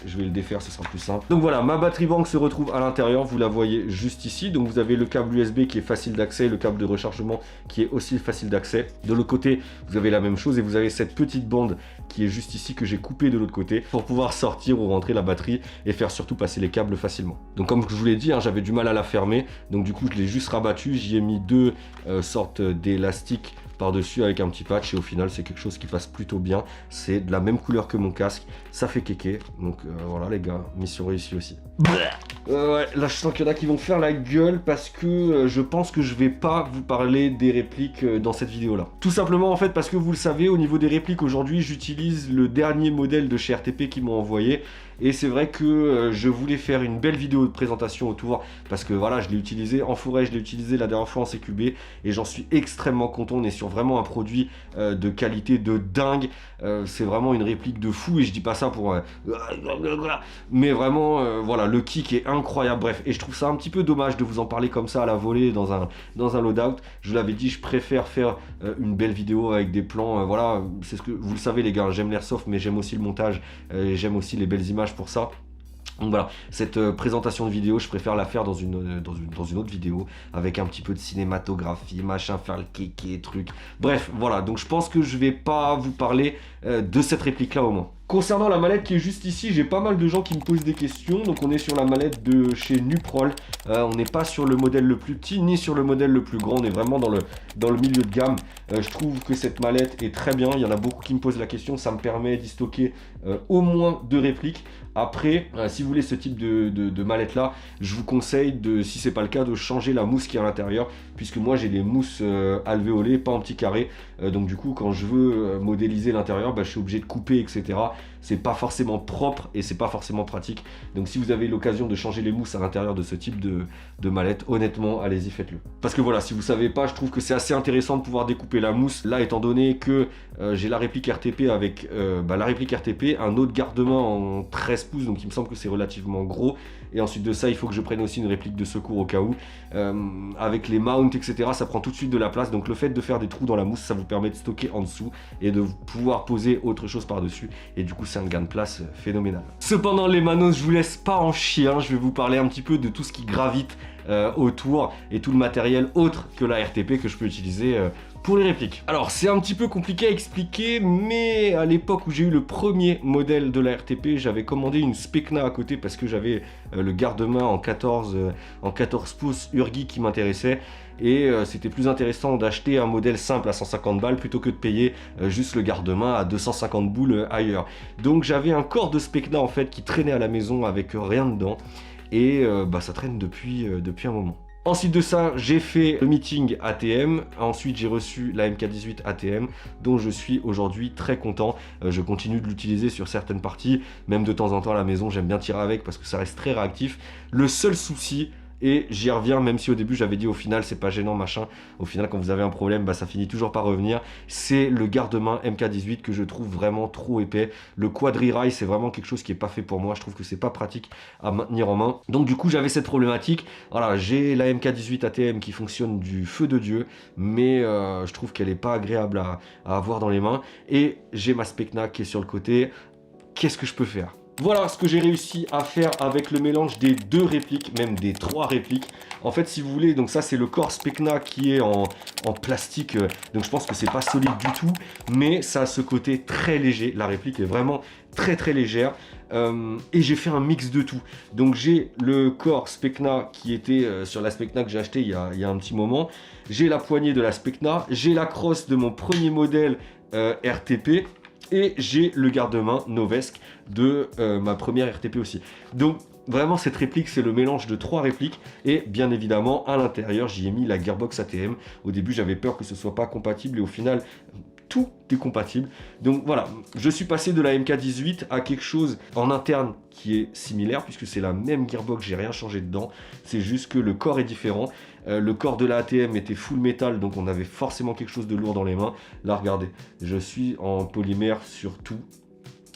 Speaker 1: je vais le défaire, ce sera plus simple. Donc voilà, ma batterie bank se retrouve à l'intérieur, vous la voyez juste ici. Donc vous avez le câble USB qui est facile d'accès, le câble de rechargement qui est aussi facile d'accès. De l'autre côté, vous avez la même chose et vous avez cette petite bande qui est juste ici que j'ai coupée de l'autre côté pour pouvoir sortir ou rentrer la batterie et faire surtout passer les câbles facilement. Donc comme je vous l'ai dit, hein, j'avais du mal à la fermer. Donc du coup, je l'ai juste rabattu, j'y ai mis deux sortes d'élastiques par-dessus avec un petit patch et au final c'est quelque chose qui passe plutôt bien. C'est de la même couleur que mon casque, ça fait kéké. Donc voilà les gars, mission réussie aussi. Ouais, là je sens qu'il y en a qui vont faire la gueule parce que je pense que je vais pas vous parler des répliques dans cette vidéo là. Tout simplement en fait parce que vous le savez, au niveau des répliques aujourd'hui j'utilise le dernier modèle de chez RTP qu'ils m'ont envoyé. Et c'est vrai que je voulais faire une belle vidéo de présentation autour parce que voilà, je l'ai utilisé en forêt, je l'ai utilisé la dernière fois en CQB et j'en suis extrêmement content. On est sur vraiment un produit de qualité de dingue. C'est vraiment une réplique de fou et je dis pas ça pour... mais vraiment, voilà, le kick est incroyable. Bref, et je trouve ça un petit peu dommage de vous en parler comme ça à la volée dans un loadout. Je vous l'avais dit, je préfère faire une belle vidéo avec des plans. Voilà, c'est ce que vous le savez les gars, j'aime l'airsoft mais j'aime aussi le montage, j'aime aussi les belles images pour ça. Donc voilà, cette présentation de vidéo, je préfère la faire dans une autre vidéo avec un petit peu de cinématographie, machin, faire le kéké, truc. Bref, voilà, donc je pense que je vais pas vous parler de cette réplique là au moins. Concernant la mallette qui est juste ici, j'ai pas mal de gens qui me posent des questions. Donc on est sur la mallette de chez Nuprol. On n'est pas sur le modèle le plus petit ni sur le modèle le plus grand. On est vraiment dans le milieu de gamme. Je trouve que cette mallette est très bien. Il y en a beaucoup qui me posent la question. Ça me permet d'y stocker au moins 2 répliques. Après, si vous voulez ce type de mallette là, je vous conseille de, si c'est pas le cas, de changer la mousse qui est à l'intérieur. Puisque moi j'ai des mousses alvéolées, pas en petit carré. Donc du coup quand je veux modéliser l'intérieur, je suis obligé de couper, etc. C'est pas forcément propre et c'est pas forcément pratique. Donc si vous avez l'occasion de changer les mousses à l'intérieur de ce type de mallette, honnêtement, allez-y, faites-le. Parce que voilà, si vous savez pas, je trouve que c'est assez intéressant de pouvoir découper la mousse. Là, étant donné que j'ai la réplique RTP avec la réplique RTP, un autre garde-main en 13 pouces, donc il me semble que c'est relativement gros. Et ensuite de ça, il faut que je prenne aussi une réplique de secours au cas où. Avec les mounts, etc., ça prend tout de suite de la place. Donc le fait de faire des trous dans la mousse, ça vous permet de stocker en dessous et de pouvoir poser autre chose par-dessus. Et du coup, c'est un gain de place phénoménal. Cependant, les manos, je vous laisse pas en chier. Je vais vous parler un petit peu de tout ce qui gravite autour et tout le matériel autre que la RTP que je peux utiliser pour les répliques. Alors c'est un petit peu compliqué à expliquer, mais à l'époque où j'ai eu le premier modèle de la RTP, j'avais commandé une Specna à côté parce que j'avais le garde-main en 14 pouces Urgi qui m'intéressait. Et c'était plus intéressant d'acheter un modèle simple à 150 balles plutôt que de payer juste le garde-main à 250 boules ailleurs. Donc j'avais un corps de Specna en fait qui traînait à la maison avec rien dedans. et ça traîne depuis un moment. Ensuite de ça, j'ai fait le meeting ATM. Ensuite, j'ai reçu la MK18 ATM dont je suis aujourd'hui très content. Je continue de l'utiliser sur certaines parties. Même de temps en temps à la maison, j'aime bien tirer avec parce que ça reste très réactif. Le seul souci, et j'y reviens, même si au début j'avais dit au final c'est pas gênant machin, au final quand vous avez un problème ça finit toujours par revenir, c'est le garde-main MK18 que je trouve vraiment trop épais. Le quadri-rail c'est vraiment quelque chose qui est pas fait pour moi, je trouve que c'est pas pratique à maintenir en main, donc du coup j'avais cette problématique. Voilà, j'ai la MK18 ATM qui fonctionne du feu de Dieu, mais je trouve qu'elle est pas agréable à avoir dans les mains, et j'ai ma Specna qui est sur le côté. Qu'est-ce que je peux faire? Voilà ce que j'ai réussi à faire avec le mélange des 2 répliques, même des 3 répliques. En fait, si vous voulez, donc ça c'est le corps Specna qui est en plastique, donc je pense que c'est pas solide du tout, mais ça a ce côté très léger. La réplique est vraiment très très légère, et j'ai fait un mix de tout. Donc j'ai le corps Specna qui était sur la Specna que j'ai acheté il y a un petit moment. J'ai la poignée de la Specna, j'ai la crosse de mon premier modèle RTP. Et j'ai le garde-main Novesque de ma première RTP aussi. Donc vraiment cette réplique c'est le mélange de 3 répliques. Et bien évidemment à l'intérieur j'y ai mis la Gearbox ATM. Au début j'avais peur que ce soit pas compatible et au final tout est compatible. Donc voilà, je suis passé de la MK18 à quelque chose en interne qui est similaire puisque c'est la même Gearbox, j'ai rien changé dedans. C'est juste que le corps est différent. Le corps de la ATM était full métal, donc on avait forcément quelque chose de lourd dans les mains. Là, regardez, je suis en polymère sur tout,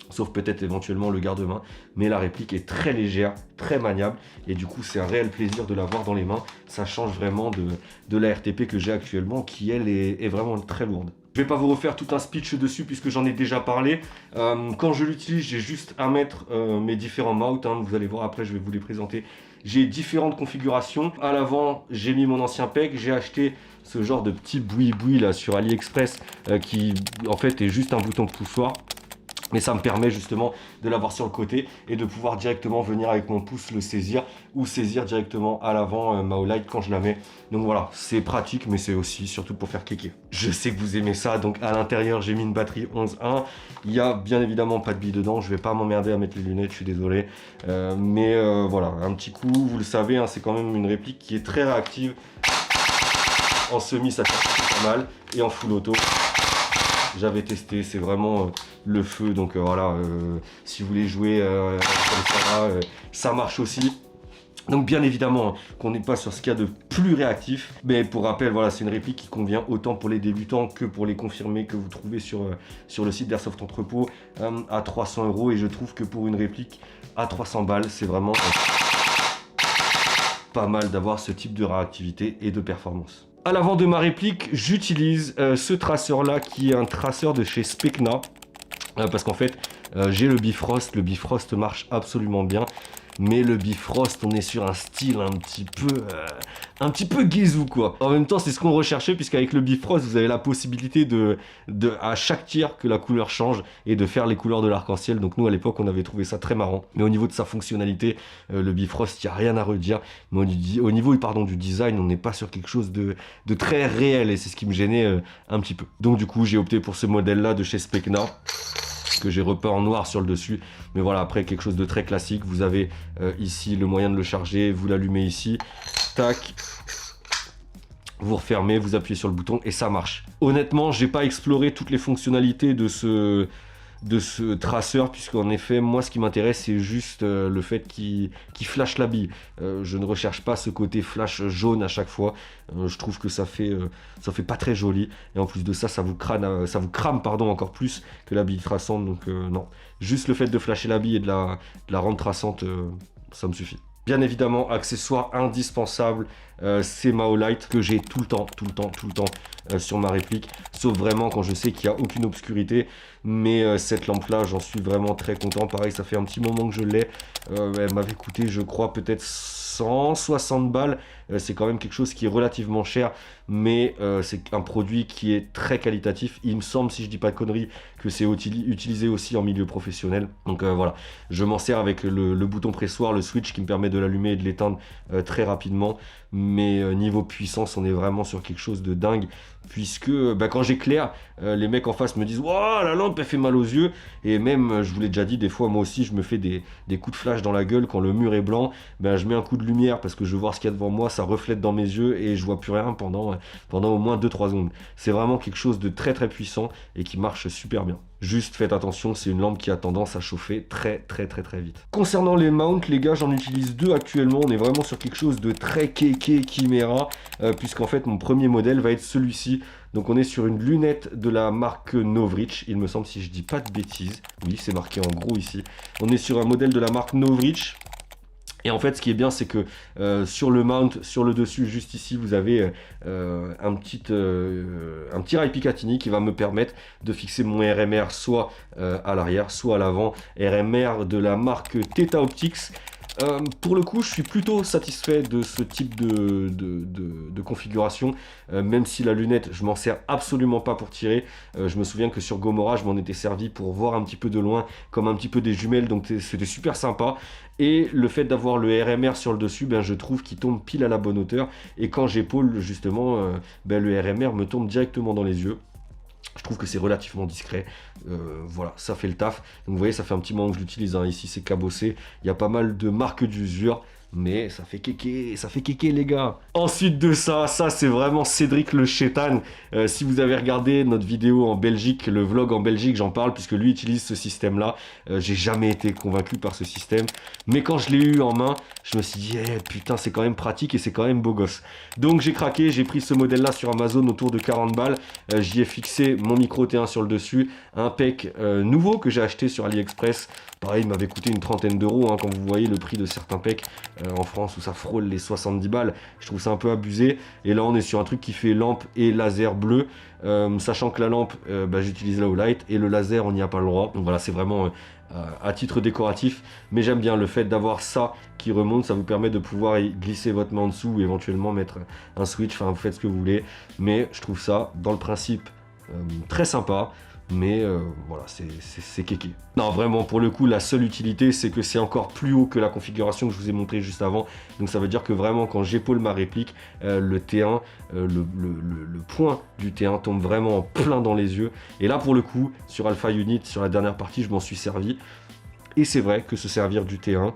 Speaker 1: sauf peut-être éventuellement le garde-main, mais la réplique est très légère, très maniable, et du coup c'est un réel plaisir de l'avoir dans les mains. Ça change vraiment de la RTP que j'ai actuellement, qui elle est vraiment très lourde. Je ne vais pas vous refaire tout un speech dessus puisque j'en ai déjà parlé. Quand je l'utilise, j'ai juste à mettre mes différents mounts, hein. Vous allez voir après, je vais vous les présenter. J'ai différentes configurations. À l'avant, j'ai mis mon ancien PEG. J'ai acheté ce genre de petit boui-boui là sur AliExpress qui en fait est juste un bouton de poussoir. Mais ça me permet justement de l'avoir sur le côté et de pouvoir directement venir avec mon pouce le saisir ou saisir directement à l'avant ma Olight quand je la mets. Donc voilà, c'est pratique, mais c'est aussi surtout pour faire cliquer. Je sais que vous aimez ça, donc à l'intérieur j'ai mis une batterie 11.1. Il n'y a bien évidemment pas de bille dedans, je vais pas m'emmerder à mettre les lunettes, je suis désolé. Mais voilà, un petit coup, vous le savez, hein, c'est quand même une réplique qui est très réactive. En semi ça fait pas mal et en full auto. J'avais testé, c'est vraiment le feu, donc voilà, si vous voulez jouer comme ça, ça marche aussi. Donc bien évidemment qu'on n'est pas sur ce qu'il y a de plus réactif, mais pour rappel, voilà, c'est une réplique qui convient autant pour les débutants que pour les confirmés que vous trouvez sur le site d'Airsoft Entrepôt à 300 €, et je trouve que pour une réplique à 300 balles, c'est vraiment pas mal d'avoir ce type de réactivité et de performance. À l'avant de ma réplique, j'utilise ce traceur là qui est un traceur de chez Specna parce qu'en fait j'ai le Bifrost marche absolument bien, mais le Bifrost on est sur un style un petit peu guézou quoi. En même temps c'est ce qu'on recherchait, puisqu'avec le Bifrost vous avez la possibilité de à chaque tir que la couleur change et de faire les couleurs de l'arc-en-ciel. Donc nous à l'époque on avait trouvé ça très marrant, mais au niveau de sa fonctionnalité le Bifrost il n'y a rien à redire, mais au niveau du design on n'est pas sur quelque chose de très réel, et c'est ce qui me gênait un petit peu. Donc du coup j'ai opté pour ce modèle là de chez Specna que j'ai repeint en noir sur le dessus, mais voilà, après quelque chose de très classique. Vous avez ici le moyen de le charger, vous l'allumez ici, tac, vous refermez, vous appuyez sur le bouton et ça marche. Honnêtement j'ai pas exploré toutes les fonctionnalités de ce traceur, puisqu'en effet moi ce qui m'intéresse c'est juste le fait qu'il flash la bille. Je ne recherche pas ce côté flash jaune à chaque fois. Je trouve que ça fait pas très joli, et en plus de ça vous crame encore plus que la bille traçante. Donc non, juste le fait de flasher la bille et de la rendre traçante, ça me suffit. Bien évidemment, accessoire indispensable, c'est ma Olight que j'ai tout le temps sur ma réplique, sauf vraiment quand je sais qu'il n'y a aucune obscurité. Mais cette lampe là, j'en suis vraiment très content. Pareil, ça fait un petit moment que je l'ai. Elle m'avait coûté, je crois, peut-être 160 balles. C'est quand même quelque chose qui est relativement cher, mais c'est un produit qui est très qualitatif. Il me semble, si je dis pas de conneries, que c'est utilisé aussi en milieu professionnel. Donc voilà, je m'en sers avec le bouton pressoir, le switch qui me permet de l'allumer et de l'éteindre très rapidement. mais niveau puissance, on est vraiment sur quelque chose de dingue, puisque quand j'éclaire, les mecs en face me disent « Waouh, la lampe, elle fait mal aux yeux !» Et même, je vous l'ai déjà dit, des fois, moi aussi, je me fais des coups de flash dans la gueule quand le mur est blanc. Je mets un coup de lumière parce que je veux voir ce qu'il y a devant moi, ça reflète dans mes yeux et je vois plus rien pendant au moins 2-3 secondes. C'est vraiment quelque chose de très très puissant et qui marche super bien. Juste faites attention, c'est une lampe qui a tendance à chauffer très très très très vite. Concernant les mounts, les gars, j'en utilise 2 actuellement. On est vraiment sur quelque chose de très kéké Chimera, puisqu'en fait mon premier modèle va être celui-ci. Donc on est sur une lunette de la marque Novritsch, il me semble, si je dis pas de bêtises. Oui, c'est marqué en gros ici. On est sur un modèle de la marque Novritsch. Et en fait, ce qui est bien, c'est que sur le mount, sur le dessus, juste ici, vous avez un petit rail Picatinny qui va me permettre de fixer mon RMR soit à l'arrière, soit à l'avant. RMR de la marque Theta Optics. Pour le coup, je suis plutôt satisfait de ce type de configuration, même si la lunette, je m'en sers absolument pas pour tirer. Je me souviens que sur Gomorrah, je m'en étais servi pour voir un petit peu de loin, comme un petit peu des jumelles, donc c'était super sympa. Et le fait d'avoir le RMR sur le dessus, je trouve qu'il tombe pile à la bonne hauteur. Et quand j'épaule, justement, le RMR me tombe directement dans les yeux. Je trouve que c'est relativement discret, voilà, ça fait le taf. Donc vous voyez, ça fait un petit moment que je l'utilise, hein. Ici c'est cabossé, il y a pas mal de marques d'usure, mais ça fait kéké les gars. Ensuite de ça c'est vraiment Cédric le Chétan. Si vous avez regardé notre vidéo en Belgique, le vlog en Belgique, j'en parle puisque lui utilise ce système là. J'ai jamais été convaincu par ce système, mais quand je l'ai eu en main, je me suis dit putain, c'est quand même pratique et c'est quand même beau gosse. Donc j'ai craqué, j'ai pris ce modèle là sur Amazon autour de 40 balles. J'y ai fixé mon micro T1 sur le dessus, un PEC nouveau que j'ai acheté sur AliExpress. Pareil, il m'avait coûté une trentaine d'euros, hein, quand vous voyez le prix de certains PEC en France où ça frôle les 70 balles. Je trouve ça un peu abusé. Et là, on est sur un truc qui fait lampe et laser bleu. Sachant que la lampe, j'utilise la Olight et le laser, on n'y a pas le droit. Donc voilà, c'est vraiment à titre décoratif. Mais j'aime bien le fait d'avoir ça qui remonte. Ça vous permet de pouvoir glisser votre main en dessous ou éventuellement mettre un switch. Enfin, vous faites ce que vous voulez. Mais je trouve ça, dans le principe, très sympa. Mais voilà, c'est kéké. Non, vraiment, pour le coup, la seule utilité, c'est que c'est encore plus haut que la configuration que je vous ai montré juste avant. Donc ça veut dire que vraiment, quand j'épaule ma réplique, le T1, le point du T1 tombe vraiment en plein dans les yeux. Et là, pour le coup, sur Alpha Unit, sur la dernière partie, je m'en suis servi. Et c'est vrai que se servir du T1,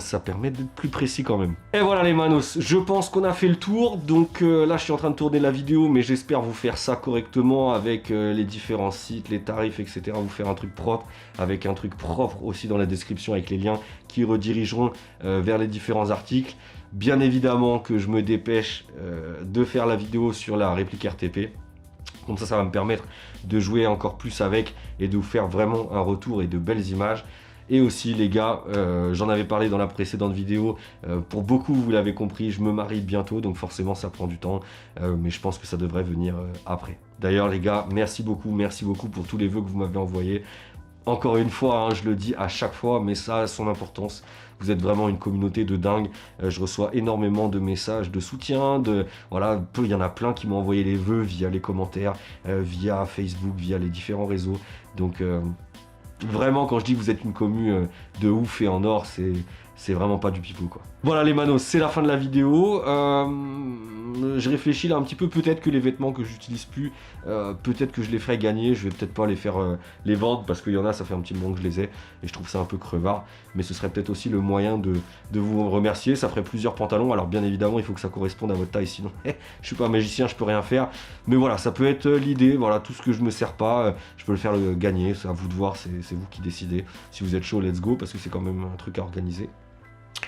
Speaker 1: ça permet d'être plus précis quand même. Et voilà les manos, je pense qu'on a fait le tour. Donc là je suis en train de tourner la vidéo, mais j'espère vous faire ça correctement avec les différents sites, les tarifs, etc. Vous faire un truc propre, avec un truc propre aussi dans la description avec les liens qui redirigeront vers les différents articles. Bien évidemment que je me dépêche de faire la vidéo sur la réplique RTP. Comme ça va me permettre de jouer encore plus avec et de vous faire vraiment un retour et de belles images. Et aussi les gars, j'en avais parlé dans la précédente vidéo, pour beaucoup vous l'avez compris, je me marie bientôt, donc forcément ça prend du temps, mais je pense que ça devrait venir après. D'ailleurs les gars, merci beaucoup pour tous les vœux que vous m'avez envoyés. Encore une fois, hein, je le dis à chaque fois, mais ça a son importance. Vous êtes vraiment une communauté de dingue. Je reçois énormément de messages de soutien. Voilà, il y en a plein qui m'ont envoyé les vœux via les commentaires, via Facebook, via les différents réseaux. Donc vraiment, quand je dis que vous êtes une commu de ouf et en or, c'est vraiment pas du pipeau quoi. Voilà les manos, c'est la fin de la vidéo. Je réfléchis là un petit peu, peut-être que les vêtements que j'utilise plus, peut-être que je les ferai gagner. Je vais peut-être pas les faire les vendre parce qu'il y en a, ça fait un petit moment que je les ai et je trouve ça un peu crevard. Mais ce serait peut-être aussi le moyen de vous remercier. Ça ferait plusieurs pantalons. Alors bien évidemment, il faut que ça corresponde à votre taille, sinon je suis pas un magicien, je peux rien faire. Mais voilà, ça peut être l'idée. Voilà, tout ce que je me sers pas, je peux le faire gagner. C'est à vous de voir, c'est vous qui décidez. Si vous êtes chaud, let's go, parce que c'est quand même un truc à organiser.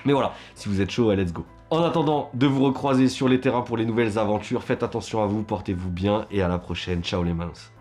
Speaker 1: Mais voilà, si vous êtes chaud, let's go. En attendant de vous recroiser sur les terrains pour les nouvelles aventures, faites attention à vous, portez-vous bien et à la prochaine. Ciao les minces.